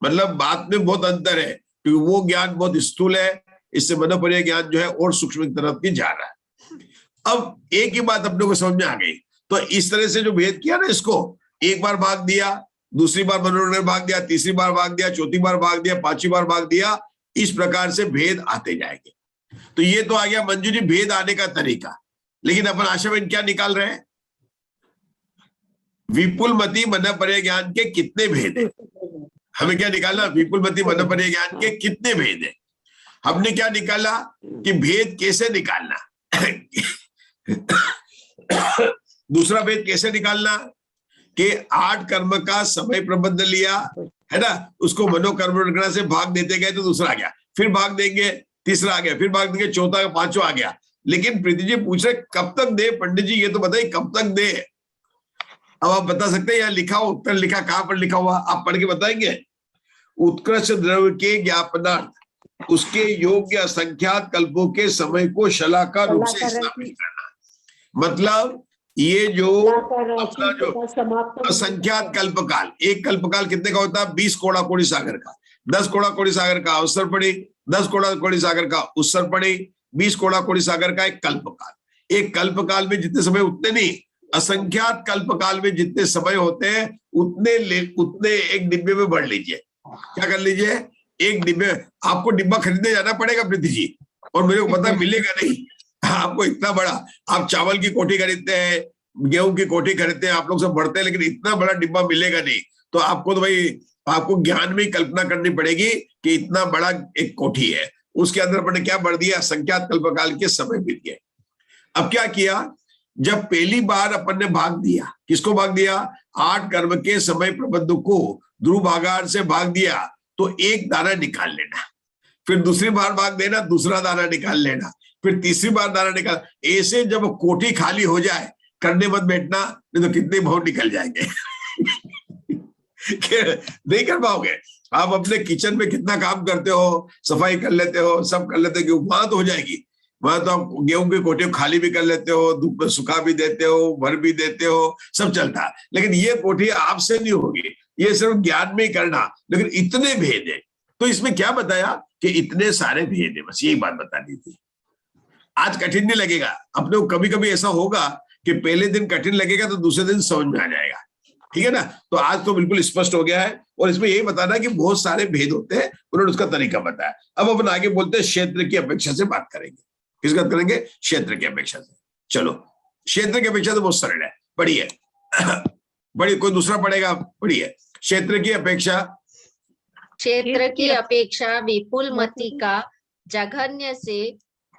मतलब बात में बहुत अंतर है, क्योंकि वो ज्ञान बहुत स्थूल है, इससे मनोपर्य ज्ञान जो है और सूक्ष्म की तरफ की जा रहा है। अब एक ही बात अपने को समझ में आ गई। तो इस तरह से जो भेद किया ना, इसको एक बार भाग दिया, दूसरी बार मनोरंजन भाग दिया, तीसरी बार भाग दिया, चौथी बार भाग दिया, 5वीं बार भाग दिया, इस प्रकार से भेद आते जाएंगे। तो ये तो आ गया मंजू जी भेद आने का तरीका। लेकिन अपन आशा में क्या निकाल रहे हैं? विपुलमति मनोपर्य ज्ञान के कितने भेद है? हमें क्या निकालना? विपुलमति मनोपर्य ज्ञान के कितने भेद है? हमने क्या निकाला कि भेद कैसे निकालना दूसरा भेद कैसे निकालना कि 8 कर्म का समय प्रबंध लिया है ना, उसको मनोकर्म से भाग देते गए तो दूसरा आ गया, फिर भाग देंगे तीसरा आ गया, फिर भाग देंगे चौथा 5वां आ गया। लेकिन प्रीति जी पूछ रहे कब तक दे? पंडित जी ये तो बताइए कब तक दे? अब आप बता सकते हैं? यहाँ लिखा हो, उत्तर लिखा, कहां पर लिखा हुआ? आप पढ़ के बताएंगे। उत्कृष्ट द्रव्य के ज्ञापनार्थ उसके योग्य असंख्यात कल्पों के समय को शलाका रूप से स्थापित करना। मतलब ये जो अपना जो असंख्यात कल्पकाल, एक कल्पकाल कितने का होता है? 20 कोड़ा कोड़ी सागर का, 10 कोड़ा कोड़ी सागर का अवसर पड़ी, 10 कोड़ा कोड़ी सागर का उत्सर पड़ी, 20 कोड़ा कोड़ी सागर का एक कल्पकाल। एक कल्पकाल में जितने समय, उतने नहीं, असंख्यात कल्पकाल में जितने समय होते हैं उतने एक डिब्बे में भर लीजिए। क्या कर लीजिए? एक डिब्बे। आपको डिब्बा खरीदने जाना पड़ेगा प्रीति जी, और मेरे को पता मिलेगा नहीं आपको इतना बड़ा। आप चावल की कोठी खरीदते हैं, गेहूं की कोठी खरीदते हैं, आप लोग सब बढ़ते हैं, लेकिन इतना बड़ा डिब्बा मिलेगा नहीं। तो आपको तो भाई आपको ज्ञान में कल्पना करनी पड़ेगी कि इतना बड़ा एक कोठी है, उसके अंदर अपने क्या भर दिया? संख्यात कल्पकाल के समय बीत गए। अब क्या किया? जब पहली बार अपन ने भाग दिया, किसको भाग दिया? 8 कर्म के समय प्रबंध को ध्रुव भागाहार से भाग दिया, तो एक दाना निकाल लेना, फिर दूसरी बार भाग देना, दूसरा दाना निकाल लेना, फिर तीसरी बार दाना निकाल। ऐसे जब कोठी खाली हो जाए करने मत बैठना, नहीं तो कितने भाव निकल जाएंगे नहीं कर पाओगे। आप अपने किचन में कितना काम करते हो, सफाई कर लेते हो, सब कर लेते हो, वहां तो हो जाएगी। वहां तो आप गेहूं की कोठी खाली भी कर लेते हो, धूप में सुखा भी देते हो, भर भी देते हो, सब चलता है। लेकिन ये कोठी आपसे नहीं होगी, ये सिर्फ ज्ञान में ही करना। लेकिन इतने भेद है, तो इसमें क्या बताया कि इतने सारे भेद है, बस यही बात बता दी थी। आज कठिन नहीं लगेगा अपने को। कभी कभी ऐसा होगा कि पहले दिन कठिन लगेगा तो दूसरे दिन समझ में आ जाएगा, ठीक है ना। तो आज तो बिल्कुल स्पष्ट हो गया है, और इसमें यही बताना कि बहुत सारे भेद होते हैं, उन्होंने उसका तरीका बताया। अब अपन आगे बोलते हैं क्षेत्र की अपेक्षा से बात करेंगे। किस बात करेंगे? क्षेत्र की अपेक्षा से। चलो, क्षेत्र की अपेक्षा तो बहुत सरल है, पढ़िए बड़ी। कोई दूसरा पढ़ेगा? पढ़िए। क्षेत्र की अपेक्षा, क्षेत्र की अपेक्षा विपुल मति का जघन्य से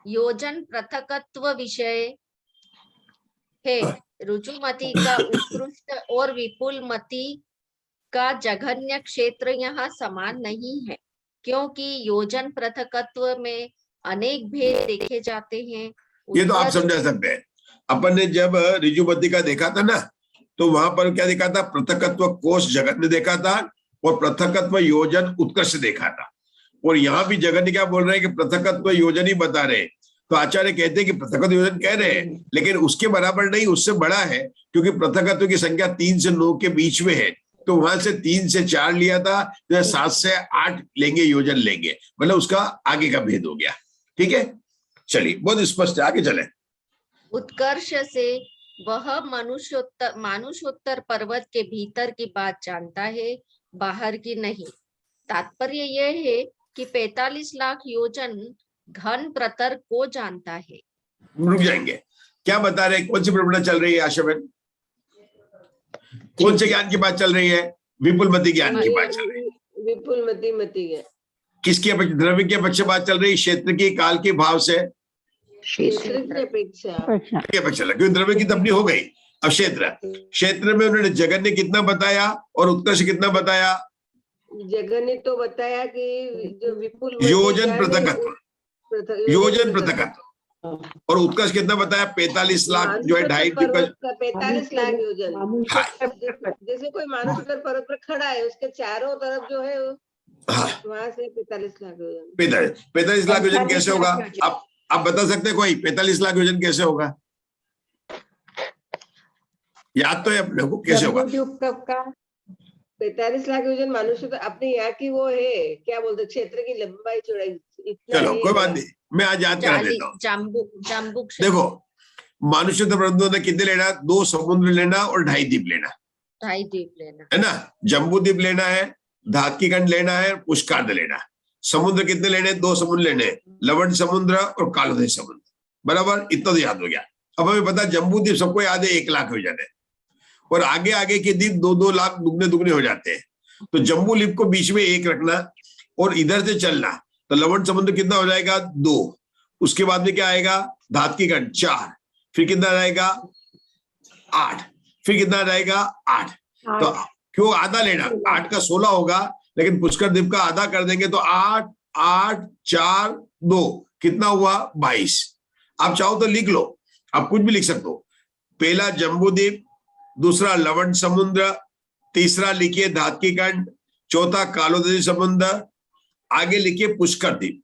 योजन पृथकत्व विषय है। रुजुमती का उत्कृष्ट और विपुल मति का जघन्य क्षेत्र यहाँ समान नहीं है, क्योंकि योजन पृथकत्व में अनेक भेद देखे जाते हैं। ये तो आप उत्तर- समझा सकते हैं। अपन ने जब ऋजुमती का देखा था ना, तो वहां पर क्या देखा था? पृथकत्व कोश जगन्य देखा था और पृथकत्व योजन उत्कर्ष देखा था। और यहाँ भी जगन्य क्या बोल रहे हैं कि पृथकत्व योजन ही बता रहे हैं। तो आचार्य कहते हैं कि पृथकत्व योजन कह रहे हैं, लेकिन उसके बराबर नहीं, उससे बड़ा है, क्योंकि पृथकत्व की संख्या 3 से 9 के बीच में है। तो वहां से 3 से 4 लिया था, तो 7 से 8 लेंगे, योजन लेंगे, मतलब उसका आगे का भेद हो गया। ठीक है, चलिए, बहुत स्पष्ट है, आगे चले। उत्कर्ष से वह मानुषोत्तर पर्वत के भीतर की बात जानता है, बाहर की नहीं। तात्पर्य यह है कि 45 लाख योजन घन प्रतर को जानता है। रुक जाएंगे, क्या बता रहे हैं? कौन सी प्रवृत्ति चल रही है आशाबेन? कौन से ज्ञान की बात चल रही है? विपुलमती ज्ञान की बात चल रही है। विपुल मति है। किसकी अपेक्षा? द्रव्य की अपेक्षा बात चल रही है, क्षेत्र की, काल की, भाव से क्षेत्र की अपेक्षा की अपेक्षा, क्योंकि द्रव्य की तबनी हो गई। अब क्षेत्र में उन्होंने जगन्य कितना बताया और उत्कर्ष कितना बताया? जगन ने तो बताया कि जो विपुल योजन पृथकत्व, योजन पृथकत्व, और उत्कर्ष कितना बताया? 45 लाख जो है 2.5 45 लाख योजन। हाँ। जैसे कोई मानुषोत्तर पर्वत पर खड़ा है, उसके चारों तरफ जो है वहां से 45 लाख योजन। 45 लाख योजन कैसे होगा? आप बता सकते हैं कोई? 45 लाख योजन कैसे होगा? याद तो है अपने को, कैसे होगा? 45 लाख योजन मनुष्य तो अपने यहाँ की वो है, क्या बोलते, क्षेत्र की लंबाई चौड़ाई इतना चलो है। कोई बात नहीं, मैं आज याद करा देता हूँ। जाम्बुक देखो, मानुषोत्तर पर्वत ने कितने लेना? 2 समुद्र लेना और 2.5 द्वीप लेना, 2.5 द्वीप लेना है ना? जम्बू द्वीप लेना है, धातकीखंड लेना है, पुष्करार्ध लेना। समुद्र कितने लेने? 2 समुद्र लेने, लवण समुद्र और कालोदय समुद्र, बराबर? इतना तो याद हो गया। अब हमें पता जम्बू द्वीप सबको याद है 1 लाख हो जाते हैं, और आगे आगे के द्वीप 2-2 लाख दुगने दुगने हो जाते हैं। तो जम्बू द्वीप को बीच में 1 रखना और इधर से चलना, तो लवण समुद्र कितना हो जाएगा? 2। उसके बाद में क्या आएगा? धातकीखंड 4, फिर कितना रहेगा? 8, फिर कितना रहेगा? 8। तो क्यों आधा लेना? 8 का 16 होगा, लेकिन पुष्कर द्वीप का आधा कर देंगे तो 8, 8, 4, 2 कितना हुआ? 22। आप चाहो तो लिख लो, आप कुछ भी लिख सकते हो। पहला जम्बू द्वीप, दूसरा लवण समुद्र, तीसरा लिखिए धातकीखंड, चौथा कालोदय समुद्र, आगे लिखिए पुष्कर द्वीप।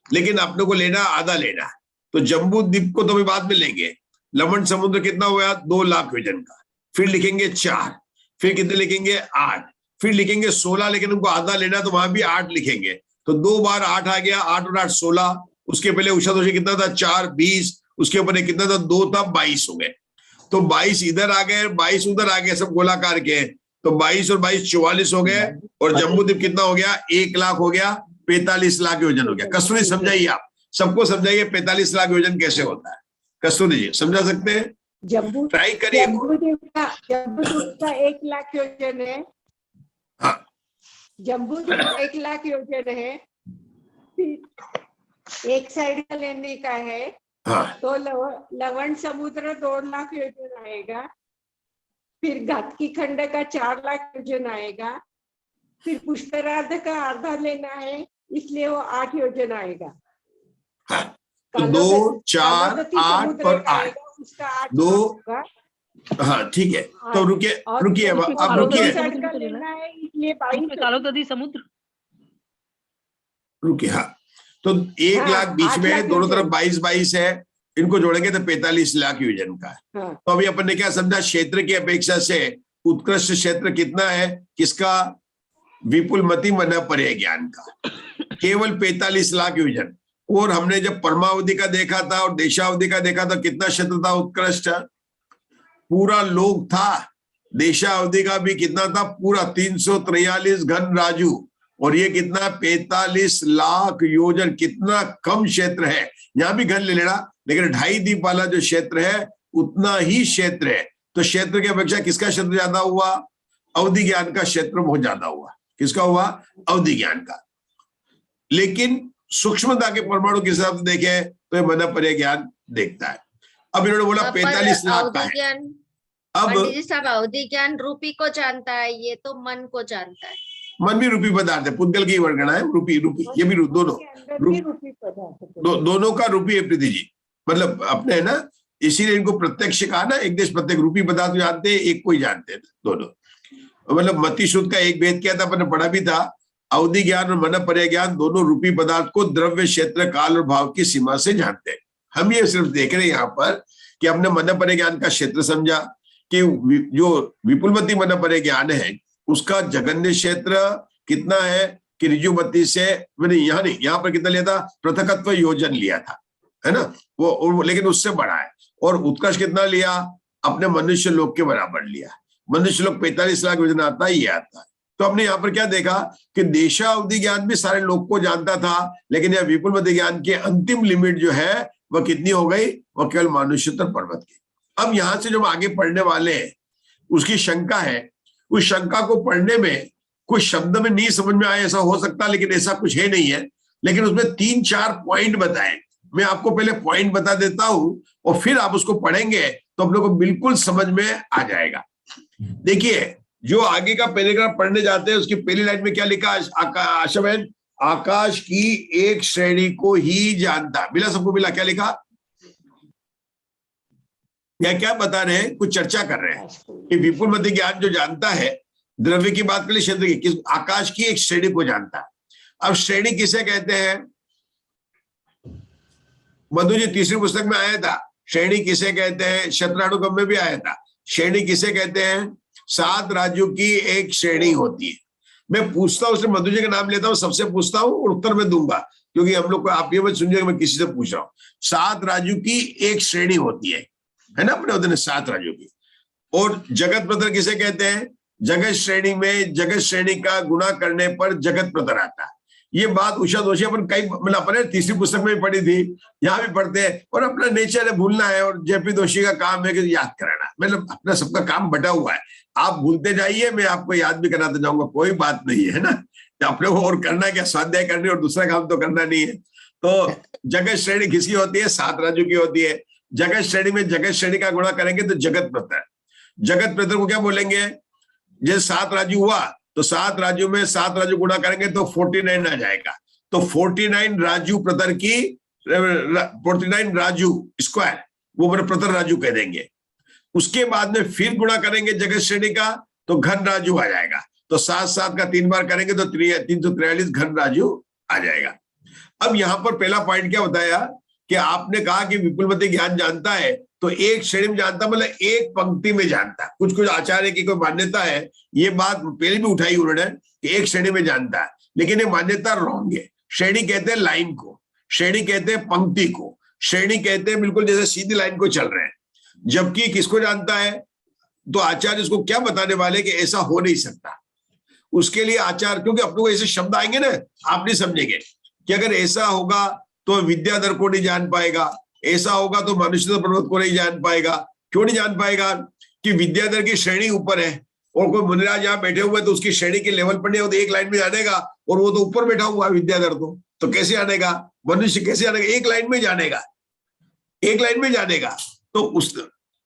लेकिन अपने को लेना आधा लेना, तो जम्बू द्वीप को तो भी बाद में लेंगे। लवण समुद्र कितना हुआ? 2 लाख योजन का। फिर लिखेंगे 4, फिर कितने लिखेंगे? 8, फिर लिखेंगे 16, लेकिन उनको आधा लेना तो वहां भी 8 लिखेंगे। तो 2 बार 8 आ गया, 8 और 8 16। उसके पहले उषा दोषी कितना था? 4, 20। उसके ऊपर कितना था? 2 था, 22 हो गए। तो 22 इधर आ गए, 22 उधर आ गए, सब गोलाकार के। तो 22 और 22 44 हो गए, और जम्बूद्वीप कितना हो गया? 1 लाख हो गया, 45 लाख योजन हो गया। कस्तूरी समझाइए, आप सबको समझाइए 45 लाख योजन कैसे होता है। कस्तूरी जी समझा सकते हैं? जम्बू ट्राई करिए। जम्बूद्वीप का 1 लाख योजन है। हाँ, जम्बूद्वीप 1 लाख योजन है। फिर एक साइड का लेने का है, हाँ, तो लवण समुद्र 2 लाख योजन आएगा। फिर घातकी खंड का 4 लाख योजन आएगा। फिर पुष्करार्ध का आधा लेना है, इसलिए वो 8 योजन आएगा। हाँ। तो 2, 4, 8 और 8, उसका 8 2। हाँ ठीक है, तो रुकिए रुकिए, अब रुकिए लेना है, इसलिए 22 कालोदय समुद्र। रुकिए। हाँ, तो 1 हाँ, लाख बीच 8 में, लाख दोनों योजन। तरफ 22-22 है, इनको जोड़ेंगे तो 45 लाख योजन का है। हाँ। तो अभी अपन ने क्या समझा? क्षेत्र की अपेक्षा से उत्कृष्ट क्षेत्र कितना है? किसका? विपुलमती मना पर्याय ज्ञान का, केवल 45 लाख योजन। और हमने जब परमावधि का देखा था और देशावधि का देखा था, कितना क्षेत्र था उत्कृष्ट? पूरा लोक था। देशावधि का भी कितना था? पूरा 343 घन राजू। और ये कितना? 45 लाख योजन। कितना कम क्षेत्र है। यहाँ भी घन ले लेना, लेकिन 2.5 द्वीप वाला जो क्षेत्र है उतना ही क्षेत्र है। तो क्षेत्र की अपेक्षा किसका क्षेत्र ज्यादा हुआ? अवधि ज्ञान का क्षेत्र बहुत ज्यादा हुआ। किसका हुआ? अवधि ज्ञान का। लेकिन सूक्ष्मता के परमाणु के हिसाब से देखें तो ये मन पर्य ज्ञान देखता है। अब इन्होंने बोला 45 लाख का है। अब पंडित जी साहब, अवधि ज्ञान रूपी को जानता है, ये तो मन को जानता है। मन भी रूपी पदार्थ है, पुद्गल की वर्णना है, रूपी ये भी दोनों दोनों का रूपी है प्रीति जी, मतलब अपने है ना, इसीलिए इनको प्रत्यक्ष कहा ना, एक देश प्रत्येक रूपी पदार्थ जानते हैं, एक को ही जानते हैं दोनों। मतलब मति शुद्ध का एक भेद क्या था, अपन ने पढ़ा भी था, अवधि ज्ञान और मन पर्य ज्ञान दोनों रूपी पदार्थ को द्रव्य, क्षेत्र, काल और भाव की सीमा से जानते हैं। हम ये सिर्फ देख रहे हैं यहाँ पर कि हमने मन पर्य ज्ञान का क्षेत्र समझा कि जो विपुलमती मन पर्य ज्ञान है उसका जगन्य क्षेत्र कितना है कि ऋजुमती से मैंने यहाँ नहीं, यहाँ पर कितना लिया था, पृथकत्व योजन लिया था, है ना, वो लेकिन उससे बड़ा है। और उत्कर्ष कितना लिया, अपने मनुष्य लोक के बराबर लिया। मनुष्य लोक 45 लाख योजन आता है, ये आता है। तो हमने यहाँ पर क्या देखा कि देशावधि ज्ञान भी सारे लोग को जानता था, लेकिन यह विपुलमती ज्ञान की अंतिम लिमिट जो है वह कितनी हो गई, वह केवल मानुष्योत्तर पर्वत की। अब यहाँ से जो हम आगे पढ़ने वाले हैं उसकी शंका है, उस शंका को पढ़ने में कुछ शब्द में नहीं समझ में आए, ऐसा हो सकता, लेकिन ऐसा कुछ है नहीं है। लेकिन उसमें 3-4 पॉइंट बताए, मैं आपको पहले पॉइंट बता देता हूं और फिर आप उसको पढ़ेंगे तो आप लोग को बिल्कुल समझ में आ जाएगा। देखिए, जो आगे का पैराग्राफ पढ़ने जाते हैं उसकी पहली लाइन में क्या लिखा, आशा बहन, आकाश की एक श्रेणी को ही जानता, मिला सबको, मिला, क्या लिखा, या क्या बता रहे हैं, कुछ चर्चा कर रहे हैं कि विपुलमती ज्ञान जो जानता है, द्रव्य की बात कर ली, क्षेत्र की, आकाश की एक श्रेणी को जानता है। अब श्रेणी किसे कहते हैं, मधु जी तीसरी पुस्तक में आया था, श्रेणी किसे कहते हैं, शतरानुगम में भी आया था, श्रेणी किसे कहते हैं, 7 राज्यों की एक श्रेणी होती है। मैं पूछता हूँ, मधु जी का नाम लेता हूँ, सबसे पूछता हूँ और उत्तर में दूंगा, क्योंकि हम लोग को आप ये मत सुनिएगा मैं किसी से पूछ रहा हूँ। 7 राज्यों की एक श्रेणी होती है ना, अपने होते हैं 7 राज्यों की। और जगत प्रतर किसे कहते हैं, जगत श्रेणी में जगत श्रेणी का गुणा करने पर जगत प्रतर आता है। ये बात उषा दोषी अपन कई, मतलब अपने तीसरी पुस्तक में भी पढ़ी थी, यहाँ भी पढ़ते हैं, और अपना नेचर है भूलना है, और जेपी दोषी का काम है कि याद कराना, मतलब अपना सबका काम बटा हुआ है, आप भूलते जाइए, मैं आपको याद भी कराते जाऊंगा, कोई बात नहीं है ना, अपने को और करना क्या, स्वाध्याय करनी और दूसरा काम तो करना नहीं है। तो जगत श्रेणी किसकी होती है, 7 राज्यों की होती है। जगत श्रेणी में जगत श्रेणी का गुणा करेंगे तो जगत प्रतर, जगत प्रतर को क्या बोलेंगे, जैसे 7 राज्य हुआ तो 7 राज्यों में 7 राज्य गुणा करेंगे तो 49 आ जाएगा, तो 49 राजू प्रतर की 49 राजू स्क्वायर, वो मेरे प्रतर राजू कह देंगे। उसके बाद में फिर गुणा करेंगे जगत श्रेणी का तो घन राजू आ जाएगा, तो 7 का 3 बार करेंगे तो 343 घन राजू आ जाएगा। अब यहाँ पर पहला पॉइंट क्या बताया कि आपने कहा कि विपुलमती ज्ञान जानता है, तो एक श्रेणी में जानता मतलब एक पंक्ति में जानता। कुछ आचार्य की कोई मान्यता है, ये बात पहले भी उठाई उन्होंने कि एक श्रेणी में जानता है, लेकिन ये मान्यता रॉन्ग है। श्रेणी कहते हैं लाइन को, श्रेणी कहते हैं पंक्ति को, श्रेणी कहते हैं बिल्कुल जैसे सीधी लाइन को चल रहे हैं। जबकि किसको जानता है, तो आचार्य इसको क्या बताने वाले कि ऐसा हो नहीं सकता। उसके लिए आचार्य, क्योंकि अपने को ऐसे शब्द आएंगे ना, आप नहीं समझेंगे कि अगर ऐसा होगा तो विद्याधर को नहीं जान पाएगा, ऐसा होगा तो मनुष्य पर्वत को नहीं जान पाएगा। क्यों नहीं जान पाएगा, कि विद्याधर की श्रेणी ऊपर है और कोई मुनिराज यहाँ बैठे हुए तो उसकी श्रेणी के लेवल पर नहीं हो तो एक लाइन में जानेगा, और वो तो ऊपर बैठा हुआ है विद्याधर, तो कैसे जानेगा, मनुष्य कैसे जानेगा, एक लाइन में जानेगा, एक लाइन में जानेगा।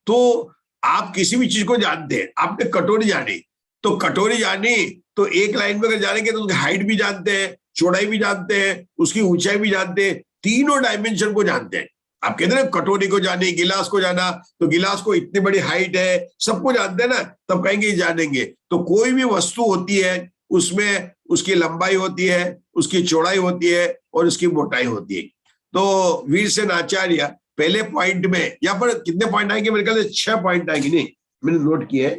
तो आप किसी भी चीज को जानते हैं, आपने कटोरी जानी, तो कटोरी जानी तो एक लाइन में अगर जानेंगे तो उसकी हाइट भी जानते हैं, चौड़ाई भी जानते हैं, उसकी ऊंचाई भी जानते हैं, तीनों डायमेंशन को जानते हैं। आप कहते हैं कटोरी को जाने, गिलास को जाना, तो गिलास को इतनी बड़ी हाइट है, सबको जानते हैं ना, तब कहेंगे जानेंगे। तो कोई भी वस्तु होती है उसमें उसकी लंबाई होती है, उसकी चौड़ाई होती है और उसकी मोटाई होती है। तो वीरसेन आचार्य पहले पॉइंट में, यहाँ पर कितने पॉइंट आएंगे, मेरे ख्याल से 6 पॉइंट आएंगे, नहीं मैंने नोट किए,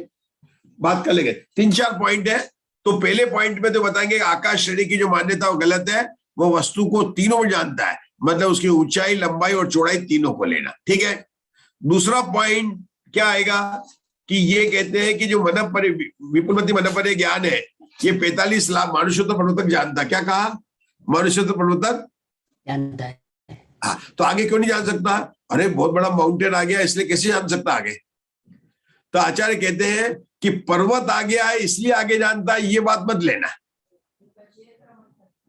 बात कर लेंगे, 3-4 पॉइंट है। तो पहले पॉइंट में तो बताएंगे आकाश श्रेणी की जो मान्यता वो गलत है, वो वस्तु को तीनों में जानता है, मतलब उसकी ऊंचाई, लंबाई और चौड़ाई तीनों को लेना, ठीक है। दूसरा पॉइंट क्या आएगा कि ये कहते हैं कि जो विपुलमती मन पर्य ज्ञान है ये 45 लाख मनुष्योत्तर पर्वत तक जानता। क्या कहा, मनुष्योत्तर पर्वत तक जानता है। हाँ, तो आगे क्यों नहीं जान सकता, अरे बहुत बड़ा माउंटेन आ गया इसलिए कैसे जान सकता आगे। तो आचार्य कहते हैं कि पर्वत आ गया है इसलिए आगे जानता है, ये बात मत लेना।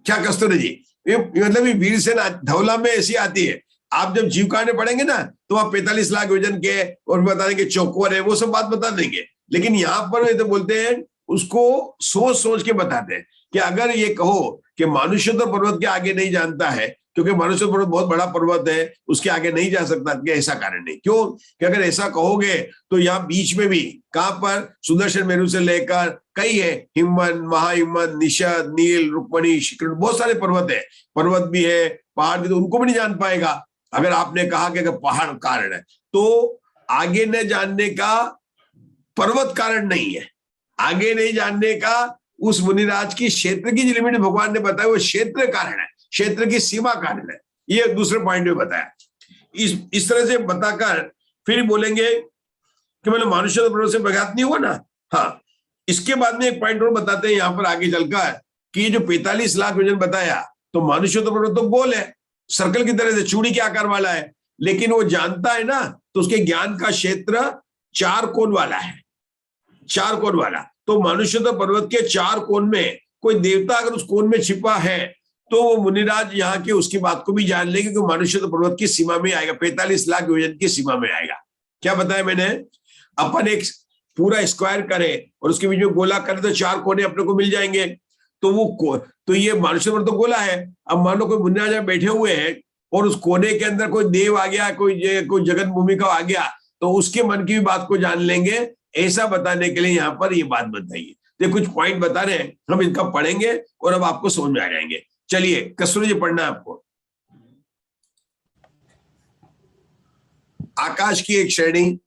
क्या कस्तूरी जी, मतलब वीरसेन धौला में ऐसी आती है, आप जब जीवकांड पढ़ेंगे ना तो आप 45 लाख योजन के और बता देंगे चौकोर है, वो सब बात बता देंगे। लेकिन यहाँ पर ये तो बोलते हैं, उसको सोच सोच के बताते हैं कि अगर ये कहो कि मानुष्योत्तर पर्वत के आगे नहीं जानता है, क्योंकि मानुष्योत्तर पर्वत बहुत बड़ा पर्वत है, उसके आगे नहीं जा सकता, कि ऐसा कारण नहीं। क्यों कि अगर ऐसा कहोगे तो यहाँ बीच में भी कहां पर सुदर्शन मेरु से लेकर कई है, हिमवन, महाहिमवन, निषद, नील, रुक्मणी, शिखर, बहुत सारे पर्वत है, पर्वत भी है, पहाड़ भी, तो उनको भी नहीं जान पाएगा। अगर आपने कहा कि अगर पहाड़ कारण है तो आगे न जानने का पर्वत कारण नहीं है, आगे नहीं जानने का उस मुनिराज की क्षेत्र की जो लिमिट भगवान ने बताया वो क्षेत्र कारण है, क्षेत्र की सीमा कारण है। ये दूसरे पॉइंट में बताया। इस तरह से बताकर फिर बोलेंगे कि मतलब मानुष्य पर्वत से बगात नहीं हुआ ना। हाँ, इसके बाद में एक पॉइंट और बताते हैं यहाँ पर आगे चलकर कि जो 45 लाख वजन बताया, तो मानुष्य पर्वत तो गोल है, सर्कल की तरह से, चूड़ी के आकार वाला है, लेकिन वो जानता है ना, तो उसके ज्ञान का क्षेत्र 4 कोण वाला है, 4 कोण वाला। तो मानुष्योत्तर पर्वत के 4 कोण में कोई देवता अगर उस कोण में छिपा है तो वो मुनिराज यहाँ के उसकी बात को भी जान लेंगे कि मानुष्योत्तर पर्वत की सीमा में आएगा, 45 लाख योजन की सीमा में आएगा। क्या बताया मैंने? अपन एक पूरा स्क्वायर करें और उसके बीच में गोला करें तो 4 कोने अपने को मिल जाएंगे। तो ये मानुष्योत्तर पर्वत तो गोला है। अब मान लो कोई मुनिराज बैठे हुए हैं और उस कोने के अंदर कोई देव आ गया, कोई जगत भूमि का आ गया, तो उसके मन की भी बात को जान लेंगे। ऐसा बताने के लिए यहाँ पर ये बात बताइए। तो कुछ पॉइंट बता रहे हैं, हम इनका पढ़ेंगे और अब आपको समझ में आ जाएंगे। चलिए कस्तूरी जी, पढ़ना है आपको। आकाश की एक श्रेणी,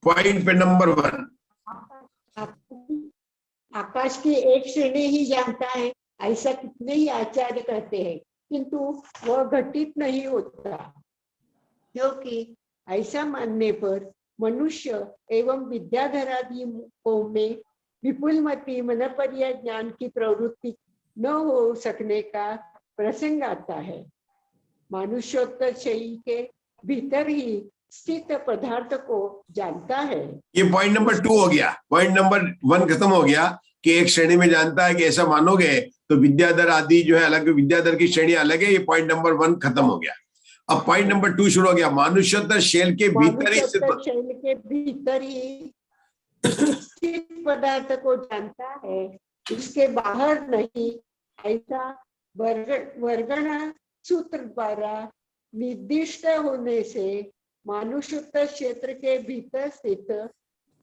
पॉइंट पे नंबर 1। आकाश की एक श्रेणी ही जानता है, ऐसा कितने ही आचार्य कहते हैं, किंतु वह घटित नहीं होता, क्योंकि ऐसा मानने पर मनुष्य एवं विद्याधरादि में विपुलमती मनपर्य ज्ञान की प्रवृत्ति न हो सकने का प्रसंग आता है। मानुष्योत्तर शरीर के भीतर ही स्थित पदार्थ को जानता है। ये पॉइंट नंबर 2 हो गया। पॉइंट नंबर 1 खत्म हो गया कि एक श्रेणी में जानता है कि ऐसा मानोगे तो विद्याधर आदि जो है अलग, विद्याधर की श्रेणी अलग है। ये पॉइंट नंबर 1 खत्म हो गया। अब पॉइंट नंबर 2 शुरू हो गया। मानुष्योत्तर शैल के भीतर ही स्थित पदार्थ को जानता है, उसके बाहर नहीं। ऐसा वर्गणा सूत्र द्वारा निर्दिष्ट होने से मानुष्योत्तर क्षेत्र के भीतर स्थित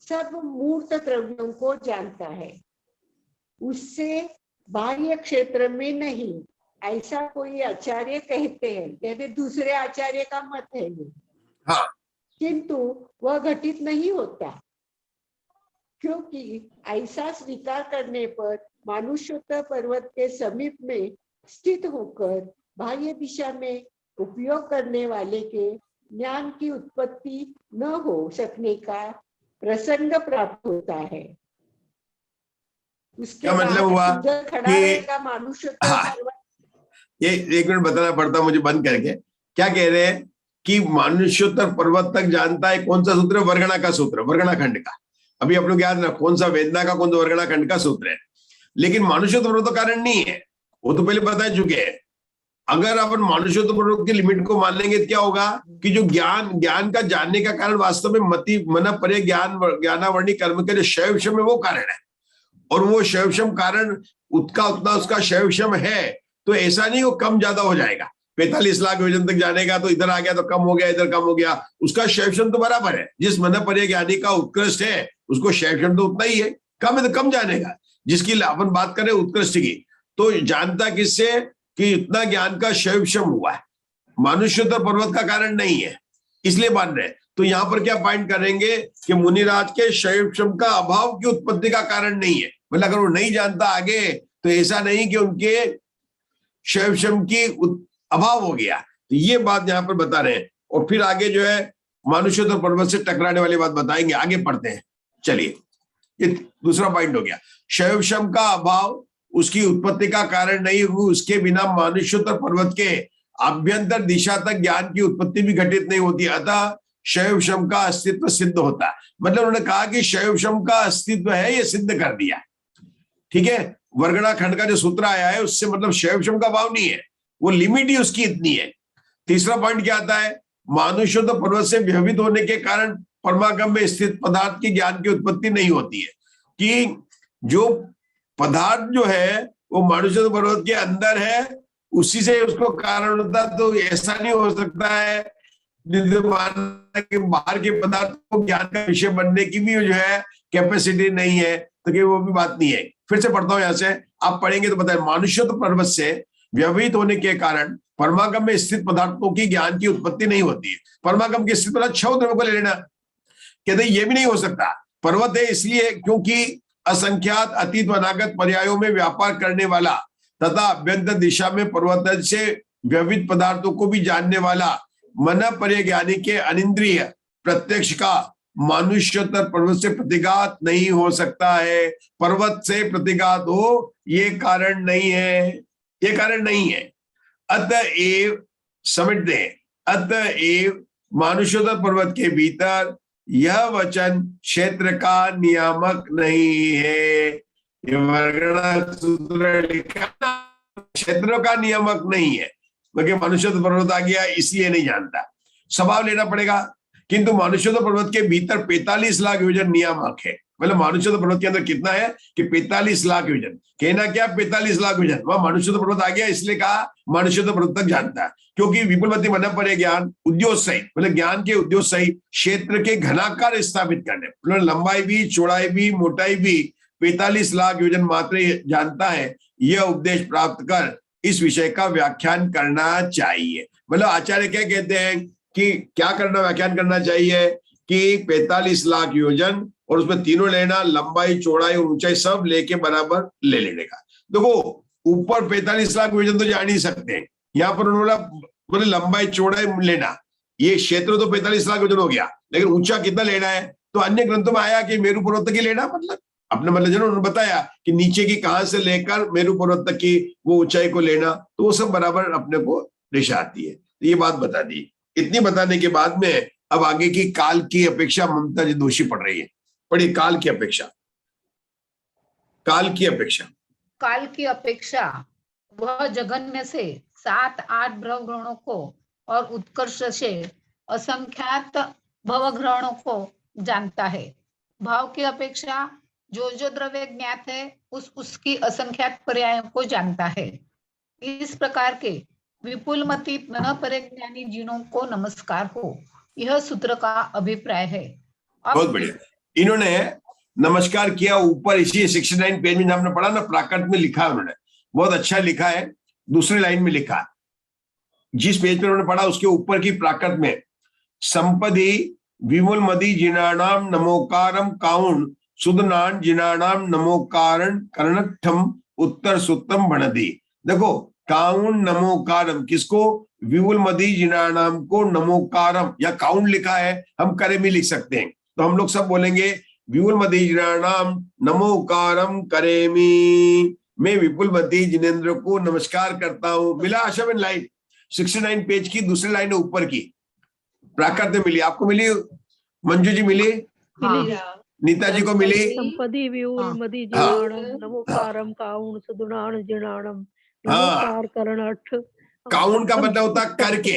सब मूर्त द्रव्यों को जानता है, उससे बाह्य क्षेत्र में नहीं। ऐसा कोई आचार्य कहते हैं, कहते दूसरे आचार्य का मत है ये। हाँ। किंतु वह घटित नहीं होता, क्योंकि ऐसा स्वीकार करने पर मानुष्योत्तर पर्वत के समीप में स्थित होकर बाह्य दिशा में उपयोग करने वाले के ज्ञान की उत्पत्ति न हो सकने का प्रसंग प्राप्त होता है। उसके क्या मतलब हुआ खड़ा रहेगा मानुष्योत्तर पर्वत। ये 1 मिनट बताना पड़ता मुझे बंद करके। क्या कह रहे हैं कि मानुष्योत्तर पर्वत तक जानता है, कौन सा सूत्र? वर्गणा का सूत्र, वर्गणा खंड का। अभी आप लोग याद ना, कौन सा वेदना का, कौन सा वर्गणा खंड का सूत्र है। लेकिन मानुष्योत्तर पर्वत तो कारण नहीं है, वो तो पहले बता चुके हैं। अगर अपन मानुष्योत्तर पर्वत की लिमिट को मान लेंगे तो क्या होगा कि जो ज्ञान का जानने का कारण वास्तव में मति मन परे ज्ञानावर्णी कर्म के जो शैवशम है वो कारण है, और वो शैवशम कारण उतना उसका शैवशम है। तो ऐसा नहीं वो कम ज्यादा हो जाएगा। 45 लाख योजन तक जानेगा तो इधर आ गया तो कम हो गया, इधर कम हो गया, उसका शैवशम तो बराबर है। जिस मन परे ज्ञानी का उत्कृष्ट है उसको शैवशम तो उतना ही है, कम है तो कम जानेगा। जिसकी अपन बात करें उत्कृष्ट की, तो जानता किससे कि इतना ज्ञान का शैवशम हुआ है, मानुष्योत्तर पर्वत का कारण नहीं है, इसलिए मान रहे। तो यहाँ पर क्या पॉइंट करेंगे कि मुनिराज के शैवशम का अभाव की उत्पत्ति का कारण नहीं है। मतलब अगर वो नहीं जानता आगे तो ऐसा नहीं कि उनके शैवशम की अभाव हो गया। तो ये बात यहाँ पर बता रहे हैं। और फिर आगे जो है मानुष्योत्तर पर्वत से टकराने वाली बात बताएंगे, आगे पढ़ते हैं। चलिए, ये दूसरा पॉइंट हो गया। शैवशम का अभाव उसकी उत्पत्ति का कारण नहीं हुई, उसके बिना मानुष्योत्तर पर्वत के आभ्यंतर दिशा तक ज्ञान की उत्पत्ति भी घटित नहीं होती। अतः शैवशम का अस्तित्व सिद्ध होता है। मतलब उन्होंने कहा कि शैवशम का अस्तित्व है, ये सिद्ध कर दिया। ठीक है, वर्गणा खंड का जो सूत्र आया है उससे मतलब शैवशम का भाव नहीं है, वो लिमिट ही उसकी इतनी है। तीसरा पॉइंट क्या आता है मानुष्योत पर्वत से भयभीत होने के कारण परमागम में स्थित पदार्थ के ज्ञान की उत्पत्ति नहीं होती है। कि जो पदार्थ जो है वो मानुष्योत पर्वत के अंदर है, उसी से उसको कारण होता, तो ऐसा नहीं हो सकता है कि बाहर के पदार्थ को ज्ञान का विषय बनने की भी जो है कैपेसिटी नहीं है, तो कि वो भी बात नहीं है। फिर से पढ़ता हूं, यहां से आप पढ़ेंगे तो बताए, मानुष्योत पर्वत से व्यवहित होने के कारण परमागम में स्थित पदार्थों की ज्ञान की उत्पत्ति नहीं होती है। परमागम के स्थित पदार्थ 6 द्रव्यों को ले लेना, कहते ये भी नहीं हो सकता। पर्वत है इसलिए क्योंकि असंख्यात अतीत व अनागत पर्यायों में व्यापार करने वाला तथा अभ्यंतर दिशा में पर्वत से व्यवहित पदार्थों को भी जानने वाला मन परिज्ञानी के अनिंद्रिय प्रत्यक्ष का मानुष्योत्तर पर्वत से प्रतिघात नहीं हो सकता है। पर्वत से प्रतिघात हो ये कारण नहीं है, ये कारण नहीं है। अतएव समझते हैं, अतएव मानुष्योत्तर पर्वत के भीतर यह वचन क्षेत्र का नियामक नहीं है। ये वर्गणा सूत्र लिखा, क्षेत्र का नियामक नहीं है, क्योंकि मानुष्योत्तर पर्वत आ गया इसलिए नहीं जानता, स्वभाव लेना पड़ेगा। किंतु मानुष्योत्तर पर्वत के भीतर 45 लाख योजन नियामक है। मतलब मानुष्योत्तर पर्वत के अंदर कितना है कि 45 लाख योजन, कहना क्या 45 लाख योजन, वह मानुष्योत्तर पर्वत आ गया इसलिए कहा मानुष्योत्तर पर्वत तक जानता है। क्योंकि विपुलमति मन पर ज्ञान उद्योग सही, मतलब ज्ञान के उद्योग सही क्षेत्र के घनाकार स्थापित करने, मतलब लंबाई भी चौड़ाई भी मोटाई भी 45 लाख योजन मात्र जानता है, यह उपदेश प्राप्त कर इस विषय का व्याख्यान करना चाहिए। मतलब आचार्य क्या कहते हैं कि क्या करना, व्याख्यान करना चाहिए कि 45 लाख योजन और उसमें तीनों लेना, लंबाई चौड़ाई और ऊंचाई सब लेके बराबर ले लेने का। देखो ऊपर 45 लाख योजन तो जान ही सकते हैं, यहाँ पर उन्होंने बोले लंबाई चौड़ाई लेना, ये क्षेत्र तो 45 लाख योजन हो गया, लेकिन ऊंचा कितना लेना है, तो अन्य ग्रंथों में आया कि मेरू पर्वत तक ही लेना, मतलब अपने मतलब जो उन्होंने बताया कि नीचे की कहां से लेकर मेरू पर्वत तक की वो ऊंचाई को लेना, तो वो सब बराबर अपने को दिशा आती है। तो ये बात बता दी। इतनी बताने के बाद में अब आगे की काल की अपेक्षा ममता जी दोषी पड़ रही है। पढ़िए काल की अपेक्षा, काल की अपेक्षा, काल की अपेक्षा वह जघन्य से 7-8 भवग्रहणों को और उत्कर्ष से असंख्यात भवग्रहणों को जानता है। भाव की अपेक्षा जो द्रव्य ज्ञात है उसकी असंख्यात पर्यायों को जानता है। इस प्रकार के विपुलमति मन परिज्ञानी जिनों को नमस्कार हो, यह सूत्र का अभिप्राय है। बहुत बढ़िया, इन्होंने नमस्कार किया। ऊपर इसी 69 पेज में हमने पढ़ा ना, प्राकृत में लिखा है उन्होंने, बहुत अच्छा लिखा है। दूसरी लाइन में लिखा, जिस पेज पर उन्होंने पढ़ा उसके ऊपर की प्राकृत में संपदि विमल मदि जिनानाम नमोकारम काउन सुदनान जिनानाम नमोकारण कर्णठम उत्तर सुत्तम भणदी। देखो काउन नमोकारम किसको, विपुल मदि जिनानाम को नमोकारम या काउन लिखा है, हम करेमी लिख सकते हैं, तो हम लोग सब बोलेंगे विपुल मदि जिनानाम नमोकारम करेमी। मैं विपुल मदि जिनेन्द्र को नमस्कार करता हूं। मिला आशा में लाइन 69 पेज की दूसरी लाइन ऊपर की प्राकृत में मिली, आपको मिली मंजू जी, मिली नीता जी को मिली। संपदि विपुल मदि जिनाणम नमोकारम काउन सुदनान जिनाणम नमोकार कर्णठ। काउन का मतलब होता करके,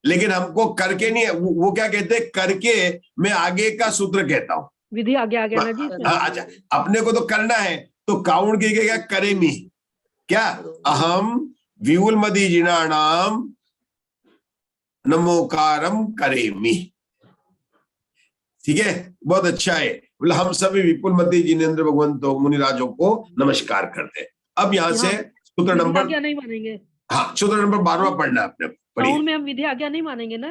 लेकिन हमको करके नहीं, वो क्या कहते हैं करके, मैं आगे का सूत्र कहता हूँ, विधि आगे आ गया ना जी। अच्छा, अपने को तो करना है तो काउन की क्या करेमी, क्या अहम विपुल मदि जिनानाम नमोकारम करेमी। ठीक है, बहुत अच्छा है। मतलब हम सभी विपुल मदि जिनेन्द्र भगवंतों मुनिराजों को नमस्कार करते हैं। अब यहाँ से सूत्र नंबर क्या नहीं मानेंगे, हाँ सूत्र नंबर 12वां पढ़ना आपने, पढ़िए। में हम विधि आज्ञा नहीं मानेंगे ना,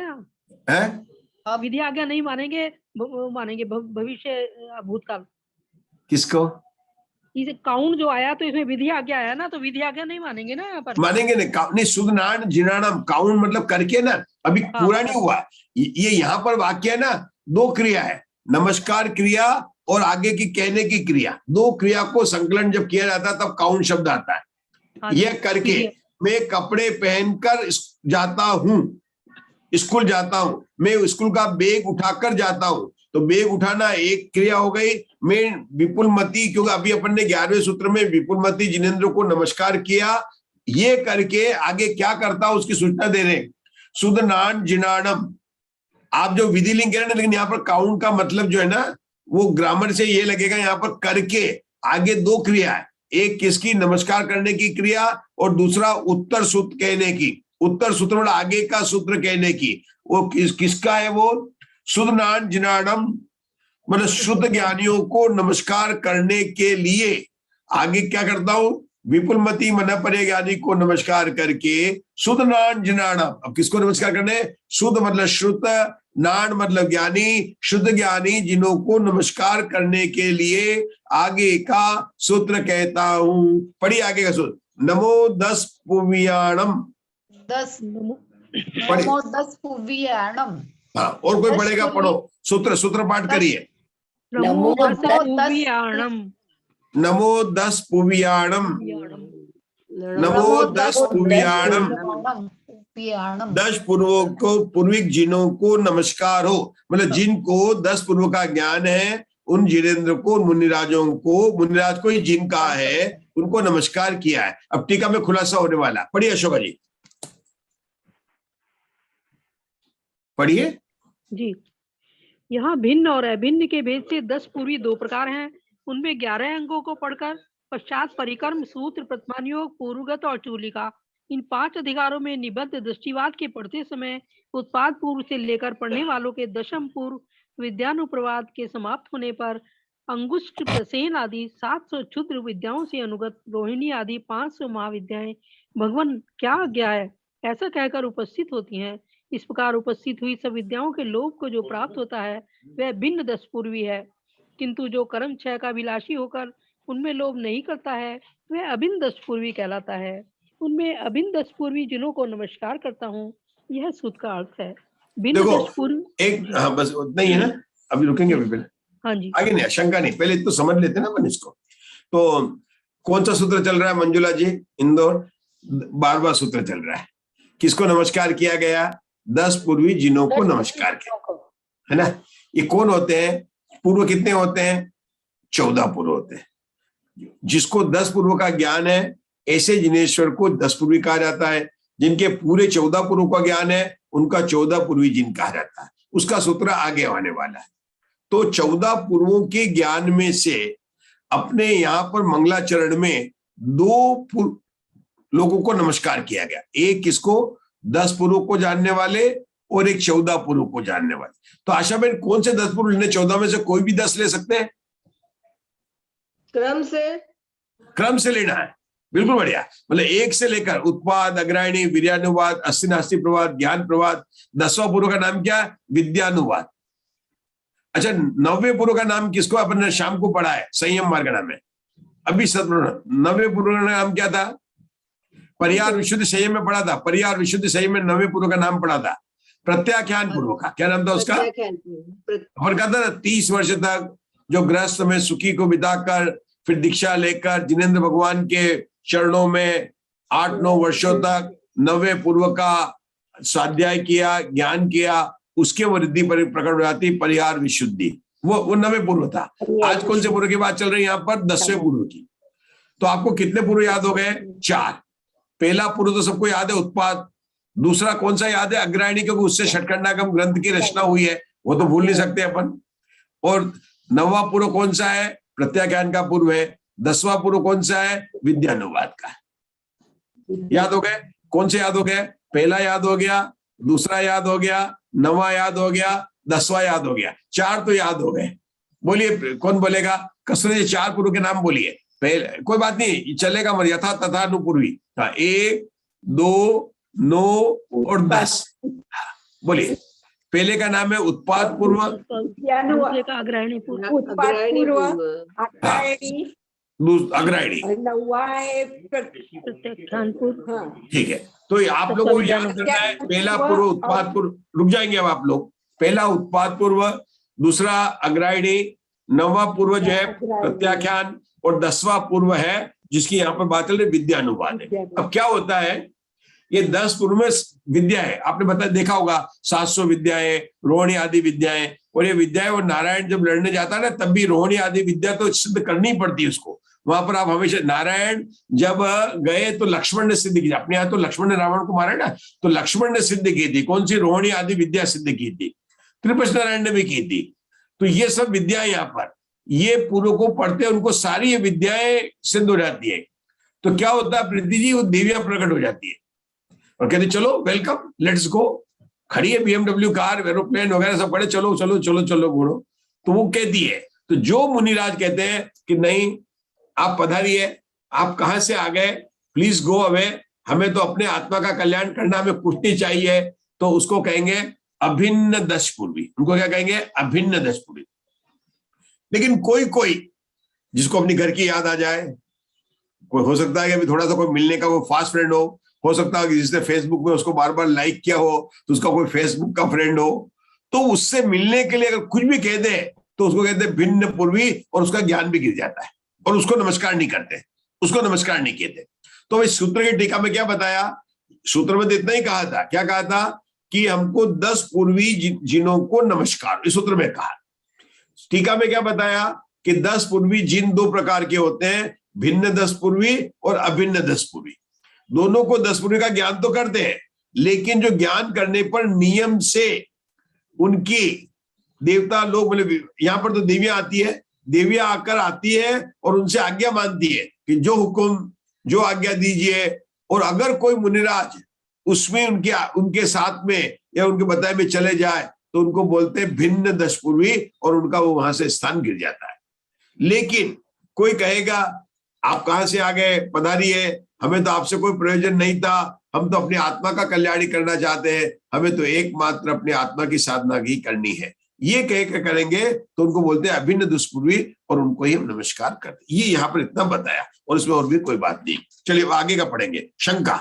है विधि आज्ञा नहीं मानेंगे, मानेंगे भविष्य भूतकाल। किसको, इसे काउन जो आया तो इसमें विधि आज्ञा आया ना, तो विधि आज्ञा नहीं मानेंगे ना यहाँ पर, मानेंगे नहीं सुदनान जिनानाम, काउन मतलब करके ना, अभी पूरा नहीं हुआ ये। यहाँ पर वाक्य है ना, 2 क्रिया है, नमस्कार क्रिया और आगे की कहने की क्रिया, 2 क्रिया को संकलन जब किया जाता है तब काउन शब्द आता है। ये करके मैं कपड़े पहनकर जाता हूं, स्कूल जाता हूं, मैं स्कूल का बैग उठाकर जाता हूं, तो बैग उठाना एक क्रिया हो गई। मैं विपुलमति, क्योंकि अभी अपन ने 11वें सूत्र में विपुलमति जिनेन्द्र को नमस्कार किया, ये करके आगे क्या करता हूं उसकी सूचना दे रहे। सुदनान जिनानम, आप जो विधि लिंग कह रहे हैं ना, लेकिन यहाँ पर काउंट का मतलब जो है ना, वो ग्रामर से ये लगेगा यहाँ पर करके आगे दो क्रिया है, एक किसकी, नमस्कार करने की क्रिया, और दूसरा उत्तर सूत्र कहने की। उत्तर सूत्र मतलब आगे का सूत्र कहने की। वो किसका है? वो शुद्धनान जिनाणम, मतलब शुद्ध ज्ञानियों को नमस्कार करने के लिए आगे क्या करता हूं? विपुलमती मन परे ज्ञानी को नमस्कार करके शुद्धनान जिनाणम। अब किसको नमस्कार करने? शुद्ध मतलब श्रुत, नान मतलब ज्ञानी, शुद्ध ज्ञानी जिन्हों को नमस्कार करने के लिए आगे का सूत्र कहता हूं। पढ़िए आगे का सूत्र, नमो 10 पुव्याणम। 10 नमो 10 पुव्याणम। हाँ, और कोई पढ़ेगा? पढ़ो सूत्र पाठ करिए। नमो 10 10 पुव्याणम। नमो 10 पुव्याणम। नमो 10 पुव्याणम। 10 पूर्वों को, पूर्विक जिनों को नमस्कार हो, मतलब जिनको 10 पूर्व का ज्ञान है, उन जिनेंद्र को, मुनिराजों को, मुनिराज को ही जिनका है, उनको नमस्कार किया है। अब टीका में खुलासा होने वाला। पढ़िए अशोका जी, पढ़िए जी। यहाँ भिन्न और अभिन्न के भेद से 10 पूर्वी 2 प्रकार हैं। उनमें 11 अंगों को पढ़कर पश्चात परिक्रम, सूत्र, प्रथमानुयोग, पूर्वगत और चूलिका, इन 5 अधिकारों में निबद्ध दृष्टिवाद के पढ़ते समय उत्पाद पूर्व से लेकर पढ़ने वालों के दशम पूर्व विद्यानुप्रवाद के समाप्त होने पर अंगुष्ठ, प्रसेन आदि 700 क्षुद्र विद्याओं से अनुगत रोहिणी आदि 500 महाविद्याएं भगवान क्या आज्ञा है ऐसा कहकर उपस्थित होती हैं। इस प्रकार उपस्थित हुई सब विद्याओं के लोभ को जो प्राप्त होता है वह भिन्न 10 पूर्वी है, किंतु जो कर्म क्षय का विलासी होकर उनमें लोभ नहीं करता है वह अभिन्न 10 पूर्वी कहलाता है। उनमें अभिन्न 10 पूर्वी जिन्हों को नमस्कार करता हूँ, यह सूत्र का अर्थ है। भिन्न 10 पूर्वी एक, हाँ बस उतना ही है ना, अभी रुकेंगे अभी पहले। हाँ जी, आगे नहीं, शंका नहीं, पहले तो समझ लेते ना अपन इसको। तो कौन सा सूत्र चल रहा है मंजुला जी? इंदौर 12वां सूत्र चल रहा है। किसको नमस्कार किया गया? 10 पूर्वी जिनों को नमस्कार किया, है ना। ये कौन होते हैं? पूर्व कितने होते हैं? 14 पूर्व होते हैं। जिसको 10 पूर्व का ज्ञान है, ऐसे जिनेश्वर को 10 पूर्वी कहा जाता है। जिनके पूरे 14 पूर्व का ज्ञान है, उनका 14 पूर्वी जिन कहा जाता है। उसका सूत्र आगे आने वाला है। तो 14 पूर्वों के ज्ञान में से अपने यहाँ पर मंगलाचरण में 2 लोगों को नमस्कार किया गया। एक किसको? 10 पूर्व को जानने वाले, और एक 14 पूर्व को जानने वाले। तो आशा बहन कौन से 10 पूर्व लेने? 14 में से कोई भी 10 ले सकते हैं, क्रम से लेना है। बिल्कुल बढ़िया। मतलब 1 से लेकर उत्पाद, अग्रायणी, वीर्यानुवाद, अस्ति नास्ति प्रवाद, ज्ञान प्रवाद। 10वां पूर्व का नाम क्या? विद्यानुवाद। अच्छा, 9वें पूर्व का नाम किसको अपन ने शाम को पढ़ा है? संयम मार्ग नाम है। अभी 9वें पूर्व का नाम क्या था? परिहार विशुद्ध संयम में पढ़ा था। परिहार विशुद्ध संयम में 9वें पूर्व का नाम पढ़ा था प्रत्याख्यान पूर्व का। क्या नाम था उसका? और कहता था 30 वर्ष तक जो गृहस्थ में सुखी को बिताकर फिर दीक्षा लेकर जिनेंद्र भगवान के चरणों में 8-9 वर्षों तक 9वें पूर्व का स्वाध्याय किया, ज्ञान किया, उसके वृद्धि पर प्रकट हो जाती परिहार विशुद्धि। वो 9वें पूर्व था। आज कौन से पूर्व की बात चल रही है यहाँ पर? 10वें पूर्व की। तो आपको कितने पूर्व याद हो गए? 4। पहला पूर्व तो सबको याद है, उत्पाद। दूसरा कौन सा याद है? अग्रायणी, क्योंकि उससे षटखंडागम ग्रंथ की रचना हुई है, वो तो भूल नहीं सकते अपन। और 9वां पूर्व कौन सा है? प्रत्याख्यान का पूर्व है। 10वां पूर्व कौन सा है? विद्यानुवाद का। याद हो गए? कौन से याद हो गए? पहला याद हो गया, दूसरा याद हो गया, 9वां याद हो गया, 10वां याद हो गया। 4 तो याद हो गए। बोलिए कौन बोलेगा? कसरत से 4 पूर्व के नाम बोलिए। पहले कोई बात नहीं, चलेगा मर यथा तथा अनुपूर्वी। 1, 2, 9 और 10। बोलिए। पहले का नाम है उत्पाद पूर्व, अग्रायणी पूर्व, अग्रायणी। 9वां है प्रत्याख्यान पूर्व। ठीक है, तो आप लोगों को याद करना है पहला पूर्व, उत्पाद पूर्व। रुक जाएंगे अब आप लोग। पहला उत्पाद पूर्व, दूसरा अग्रायणी, 9वां पूर्व जो है प्रत्याख्यान, और 10वां पूर्व है जिसकी यहाँ पर बात चल रही विद्यानुवाद है। अब क्या होता है, ये 10 पूर्व में विद्या है। आपने बताया, देखा होगा 700 विद्याएं, रोहिणी आदि विद्याएं। और ये विद्याएं, और नारायण जब लड़ने जाता है ना, तब भी रोहिणी आदि विद्या तो सिद्ध करनी पड़ती है उसको। वहां पर आप हमेशा, नारायण जब गए तो लक्ष्मण ने सिद्ध की। अपने यहाँ तो लक्ष्मण ने रावण को मारा ना, तो लक्ष्मण ने सिद्ध की थी। कौन सी? रोहिणी आदि विद्या सिद्ध की थी। त्रिपश नारायण ने भी की थी। तो ये सब विद्या यहाँ पर ये पूर्व को पढ़ते हैं, उनको सारी ये विद्याएं सिद्ध हो जाती है। तो क्या होता है प्रीति जी, वो देवियां प्रकट हो जाती है और कहते चलो वेलकम, लेट्स गो। खड़ी है BMW कार, एरोप्लेन वगैरह सब खड़े, चलो चलो चलो चलो घोड़ो। तो वो कहती है, तो जो मुनिराज कहते हैं कि नहीं आप पधारिए, आप कहाँ से आ गए, प्लीज गो अवे, हमें तो अपने आत्मा का कल्याण करना, हमें कुछ नहीं चाहिए, तो उसको कहेंगे अभिन्न दश पूर्वी। उनको क्या कहेंगे? अभिन्न दश पूर्वी। लेकिन कोई कोई जिसको अपनी घर की याद आ जाए, कोई हो सकता है कि अभी थोड़ा सा कोई मिलने का वो फास्ट फ्रेंड हो सकता है कि जिसने फेसबुक में उसको बार बार लाइक किया हो तो उसका कोई फेसबुक का फ्रेंड हो, तो उससे मिलने के लिए अगर कुछ भी कह दे तो उसको कहते हैं भिन्न पूर्वी, और उसका ज्ञान भी गिर जाता है और उसको नमस्कार नहीं करते, उसको नमस्कार नहीं कहते। तो इस सूत्र की टीका में क्या बताया? सूत्र में तो इतना ही कहा था, क्या कहा था कि हमको 10 पूर्वी जिनों को नमस्कार, इस सूत्र में कहा। टीका में क्या बताया कि 10 पूर्वी जिन 2 प्रकार के होते हैं, भिन्न 10 पूर्वी और अभिन्न 10 पूर्वी। दोनों को 10 पूर्वी का ज्ञान तो करते हैं, लेकिन जो ज्ञान करने पर नियम से उनकी देवता लोग, मतलब यहाँ पर तो देवियां आती है, देवियां आकर आती है और उनसे आज्ञा मानती है कि जो हुक्म, जो आज्ञा दीजिए। और अगर कोई मुनिराज उसमें उनके साथ में या उनके बताए में चले जाए तो उनको बोलते हैं भिन्न 10 पूर्वी, और उनका वो वहां से स्थान गिर जाता है। लेकिन कोई कहेगा आप कहां से आ गए, पधारिए, हमें तो आपसे कोई प्रयोजन नहीं था, हम तो अपनी आत्मा का कल्याण करना चाहते हैं, हमें तो एकमात्र अपनी आत्मा की साधना ही करनी है, ये कह के करेंगे तो उनको बोलते हैं अभिन्न दुष्पूर्वी, और उनको ही हम नमस्कार करते। ये यहाँ पर इतना बताया और इसमें और भी कोई बात नहीं। चलिए आगे का पढ़ेंगे, शंका।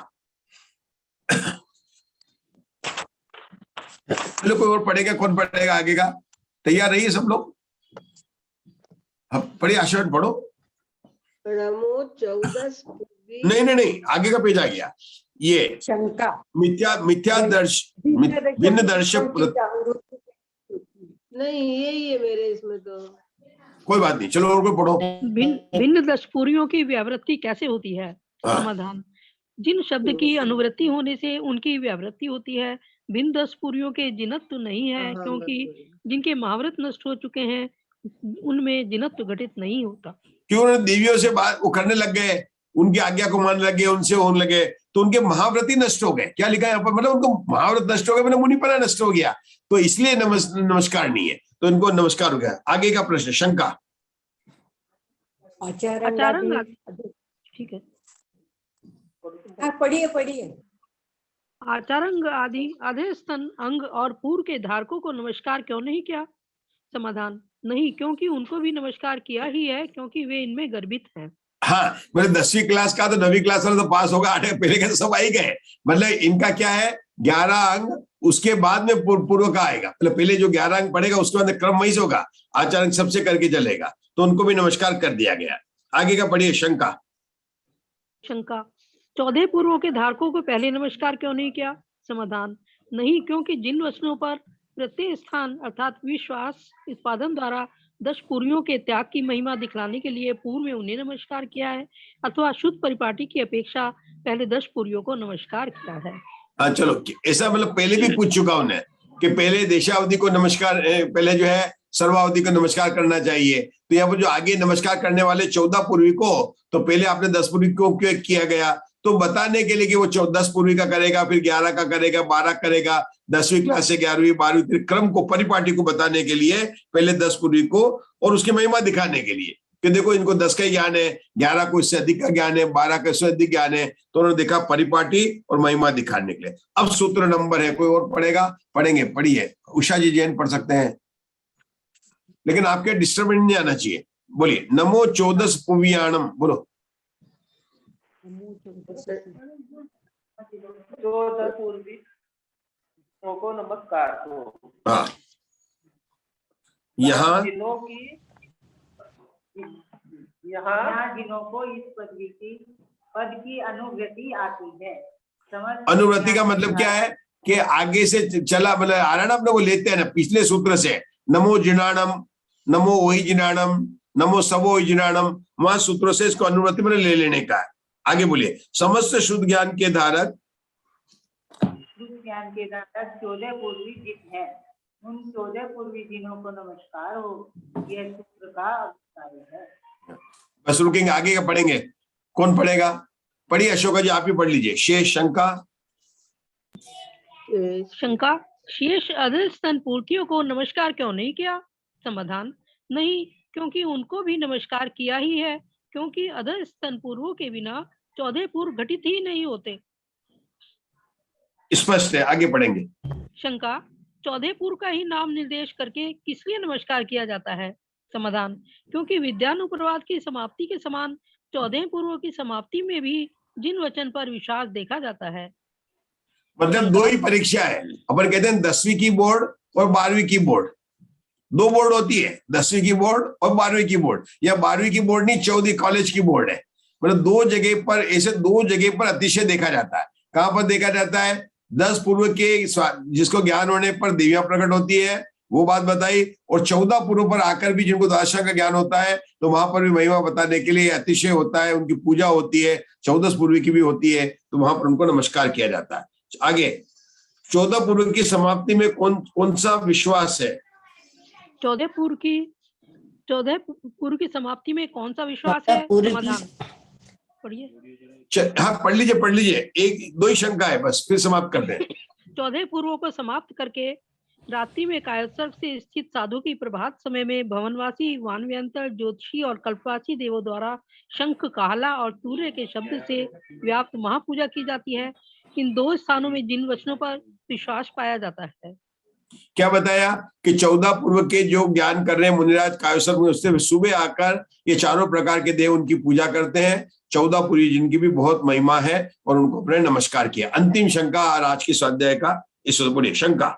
चलो कोई और पढ़ेगा? कौन पढ़ेगा आगे का? तैयार रहिए सब लोग, पढ़िए, आशीर्वाद पढ़ो। नमो 14 पूर्वी। नहीं, आगे का पेज आ गया। ये शंका, मिथ्या भिन्न दर्शक। नहीं यही है मेरे इसमें तो। कोई बात नहीं, चलो और कोई पढ़ो। भिन्न दशपूरियों की व्यावृत्ति कैसे होती है? समाधान, जिन शब्द की अनुवृत्ति होने से उनकी व्यावृत्ति होती है, भिन्न दशपूरियों के जिनत्व नहीं है, क्योंकि जिनके महाव्रत नष्ट हो चुके हैं उनमें जिनत्व घटित नहीं होता। क्यों? देवियों से बात वो करने लग गए, उनकी आज्ञा को मानने लगे, उनसे होने लगे, तो उनके महाव्रती नष्ट हो गए। क्या लिखा है यहाँ पर? मतलब उनको महाव्रत नष्ट हो गया, मतलब मुनिपना नष्ट हो गया, तो इसलिए नमस्कार नहीं है, तो इनको नमस्कार हो गया। आगे का प्रश्न, शंका। आचारंग, ठीक है, पढ़िए। आचारंग आदि आधे स्तन अंग और पूर्व के धारकों को नमस्कार क्यों नहीं किया? समाधान, नहीं, क्योंकि उनको भी नमस्कार किया ही है, क्योंकि वे इनमें गर्भित हैं। हाँ, मतलब 10वीं क्लास का तो 9वीं क्लास वाला तो पास होगा, 8 पहले के तो सब आई गए। मतलब इनका क्या है, 11 अंग, उसके बाद में पूर्व का आएगा। मतलब पहले जो 11 अंग पढ़ेगा उसके बाद क्रम वही से होगा, आचार्य सबसे करके चलेगा, तो उनको भी नमस्कार कर दिया गया। आगे का पढ़िए, शंका। 14 पूर्वों के धारकों को पहले नमस्कार क्यों नहीं किया? समाधान, नहीं, क्योंकि जिन वचनों पर प्रत्येक स्थान अर्थात विश्वास उत्पादन द्वारा 10 पूर्वियों के त्याग की महिमा दिखलाने के लिए पूर्व में उन्हें नमस्कार किया है, अथवा शुद्ध परिपाटी की अपेक्षा पहले 10 पूर्वियों को नमस्कार किया है। हाँ चलो, ऐसा मतलब पहले भी पूछ चुका उन्हें कि पहले देशावधि को नमस्कार, पहले जो है सर्वावधि को नमस्कार करना चाहिए। तो यहाँ पर जो आगे नमस्कार करने वाले 14 पूर्वी को, तो पहले आपने 10 पूर्वी को क्यों किया गया? तो बताने के लिए कि वो 10 पूर्वी का करेगा, फिर 11 का करेगा, 12 करेगा, 10वीं क्लास से 11वीं 12वीं क्रम को, परिपाटी को बताने के लिए पहले 10 पूर्वी को, और उसकी महिमा दिखाने के लिए कि देखो इनको 10 का ज्ञान है, 11 को इससे अधिक का ज्ञान है, 12 का इससे अधिक ज्ञान है, तो उन्होंने देखा परिपाटी और महिमा दिखाने के लिए। अब सूत्र नंबर है, कोई और पढ़ेगा? पढ़ेंगे, पढ़िए। उषा जी जैन पढ़ सकते हैं, लेकिन आपके डिस्टर्बेंस नहीं आना चाहिए। बोलिए, नमो 14 पूर्वियाणम, बोलो। 14 पूर्वी को नमस्कार हो। हाँ, यहाँ जिनों को इस पद की अनुवृत्ति आती है। अनुवृत्ति का मतलब क्या है कि आगे से चला, मतलब आराम अपने को लेते हैं ना पिछले सूत्र से, नमो जिनाणम, नमो वही जिनाणम, नमो सबो जिनाणम, वहां सूत्रों से इसको अनुवृत्ति में ले लेने का है। आगे बोलिए, समस्त शुद्ध ज्ञान के धारक 14 पूर्वी जिन है। उन 14 पूर्वी दिनों को नमस्कार हो, यह सूत्र का अभिप्राय है। बस रुकेंगे, आगे का पढ़ेंगे। कौन पढ़ेगा? पढ़िए अशोका जी, आप ही पढ़ लीजिए। शेष शंका। शंका, शेष अधर स्तन पूर्तियों को नमस्कार क्यों नहीं किया? समाधान, नहीं, क्योंकि उनको भी नमस्कार किया ही है, क्योंकि अधर स्तन पूर्वों के बिना 14 पूर्व घटित ही नहीं होते। स्पष्ट है, आगे पढ़ेंगे। शंका, 14 पूर्व का ही नाम निर्देश करके किस लिए नमस्कार किया जाता है? समाधान, क्योंकि विद्यानुप्रवाद की समाप्ति के समान 14 पूर्वों की समाप्ति में भी जिन वचन पर विश्वास देखा जाता है। मतलब दो ही परीक्षा है, अपन कहते हैं 10वीं की बोर्ड और 12वीं की बोर्ड, दो बोर्ड होती है, 10वीं की बोर्ड और 12वीं की बोर्ड, या 12वीं की बोर्ड नहीं, 14 कॉलेज की बोर्ड है। मतलब दो जगह पर, ऐसे दो जगह पर अतिशय देखा जाता है। कहां पर देखा जाता है? 10 पूर्व के जिसको ज्ञान होने पर देवियां प्रकट होती है, वो बात बताई, और 14 पूर्व पर आकर भी जिनको द्वादशा का ज्ञान होता है, तो वहां पर भी महिमा बताने के लिए अतिशय होता है, उनकी पूजा होती है, 14 पूर्व की भी होती है, तो वहां पर उनको नमस्कार किया जाता है। आगे 14 पूर्व की समाप्ति में कौन सा विश्वास है? 14 पूर्व की समाप्ति में कौन सा विश्वास है? समाधान, पढ़िए। हाँ पढ़ लीजिए, एक दो ही शंका है, बस फिर समाप्त करते हैं। 14 पूर्वों को समाप्त करके रात्रि में कायोत्सर्ग से स्थित साधु की प्रभात समय में भवनवासी, वानव्यंतर, ज्योतिषी और कल्पवासी देवों द्वारा शंख, काहला और तूर्य के शब्द से व्याप्त महापूजा की जाती है। इन दो स्थानों में जिन वचनों पर विश्वास पाया जाता है। क्या बताया कि 14 पूर्व के जो ज्ञान कर रहे हैं मुनिराज कायोत्सर्ग में, उससे सुबह आकर ये चारों प्रकार के देव उनकी पूजा करते हैं। 14 पूर्वी जिनकी भी बहुत महिमा है, और उनको अपने नमस्कार किया। अंतिम शंका और आज की स्वाध्याय का इस बोलिए शंका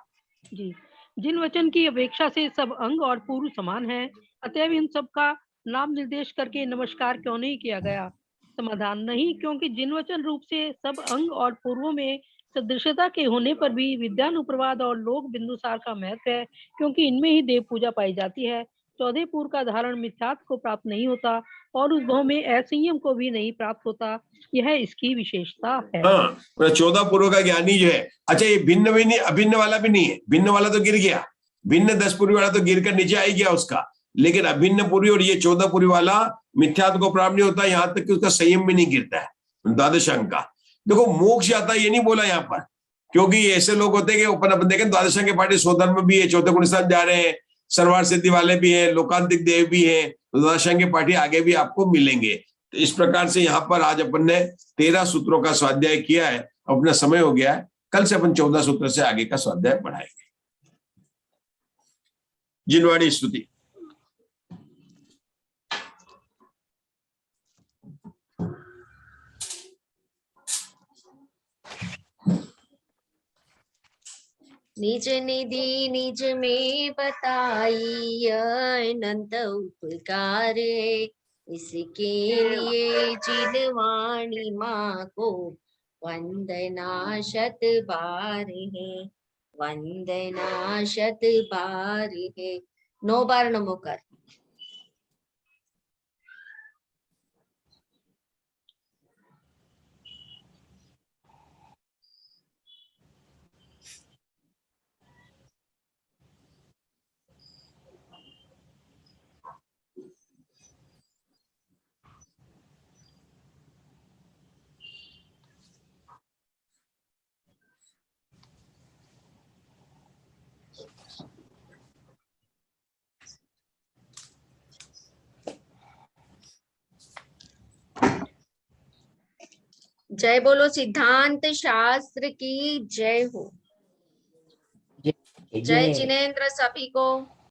जी, जिन वचन की अपेक्षा से सब अंग और पूर्व समान है, अतएव इन सब का नाम निर्देश करके नमस्कार क्यों नहीं किया गया? समाधान, नहीं, क्योंकि जिन वचन रूप से सब अंग और पूर्वों में सदृशता के होने पर भी विद्यानुप्रवाद और लोक बिंदुसार का महत्व है, क्योंकि इनमें ही देव पूजा पाई जाती है। 14 पूर्व का धारण मिथ्यात्व को प्राप्त नहीं होता और उस भाव में असंयम को भी नहीं प्राप्त होता, यह इसकी विशेषता है। हाँ, 14 पूर्व का ज्ञानी जो है, अच्छा ये भिन्न भी नहीं, अभिन्न वाला भी नहीं है। भिन्न वाला तो गिर गया, भिन्न 10 पूर्वी वाला तो गिर कर नीचे आ ही गया उसका, लेकिन अभिन्न पूर्वी और ये 14 पूर्वी वाला मिथ्यात्व को प्राप्त नहीं होता, यहाँ तक कि उसका संयम भी नहीं गिरता है। द्वादश अंग का देखो, मोक्ष आता है ये नहीं बोला यहाँ पर, क्योंकि ऐसे लोग होते हैं कि अपन देखें द्वादश अंग के पार्टी स्वधर्म भी है, चौथे गुण स्थान जा रहे हैं, सर्वार सिद्धि वाले भी हैं, लोकांतिक देव भी हैं, द्वादश अंग के पार्टी आगे भी आपको मिलेंगे। तो इस प्रकार से यहाँ पर आज अपन ने 13 सूत्रों का स्वाध्याय किया है। अपना समय हो गया है, कल से अपन 14 सूत्र से आगे का स्वाध्याय पढ़ाएंगे। जिनवाणी स्तुति। निज निधि निज में बताई अनंत उपकार है, इसके लिए जिनवाणी माँ को वंदना शत बार है, वंदना शत बार है। 9 बार नमो कर। जय बोलो सिद्धांत शास्त्र की जय हो। जय जिनेन्द्र सभी को।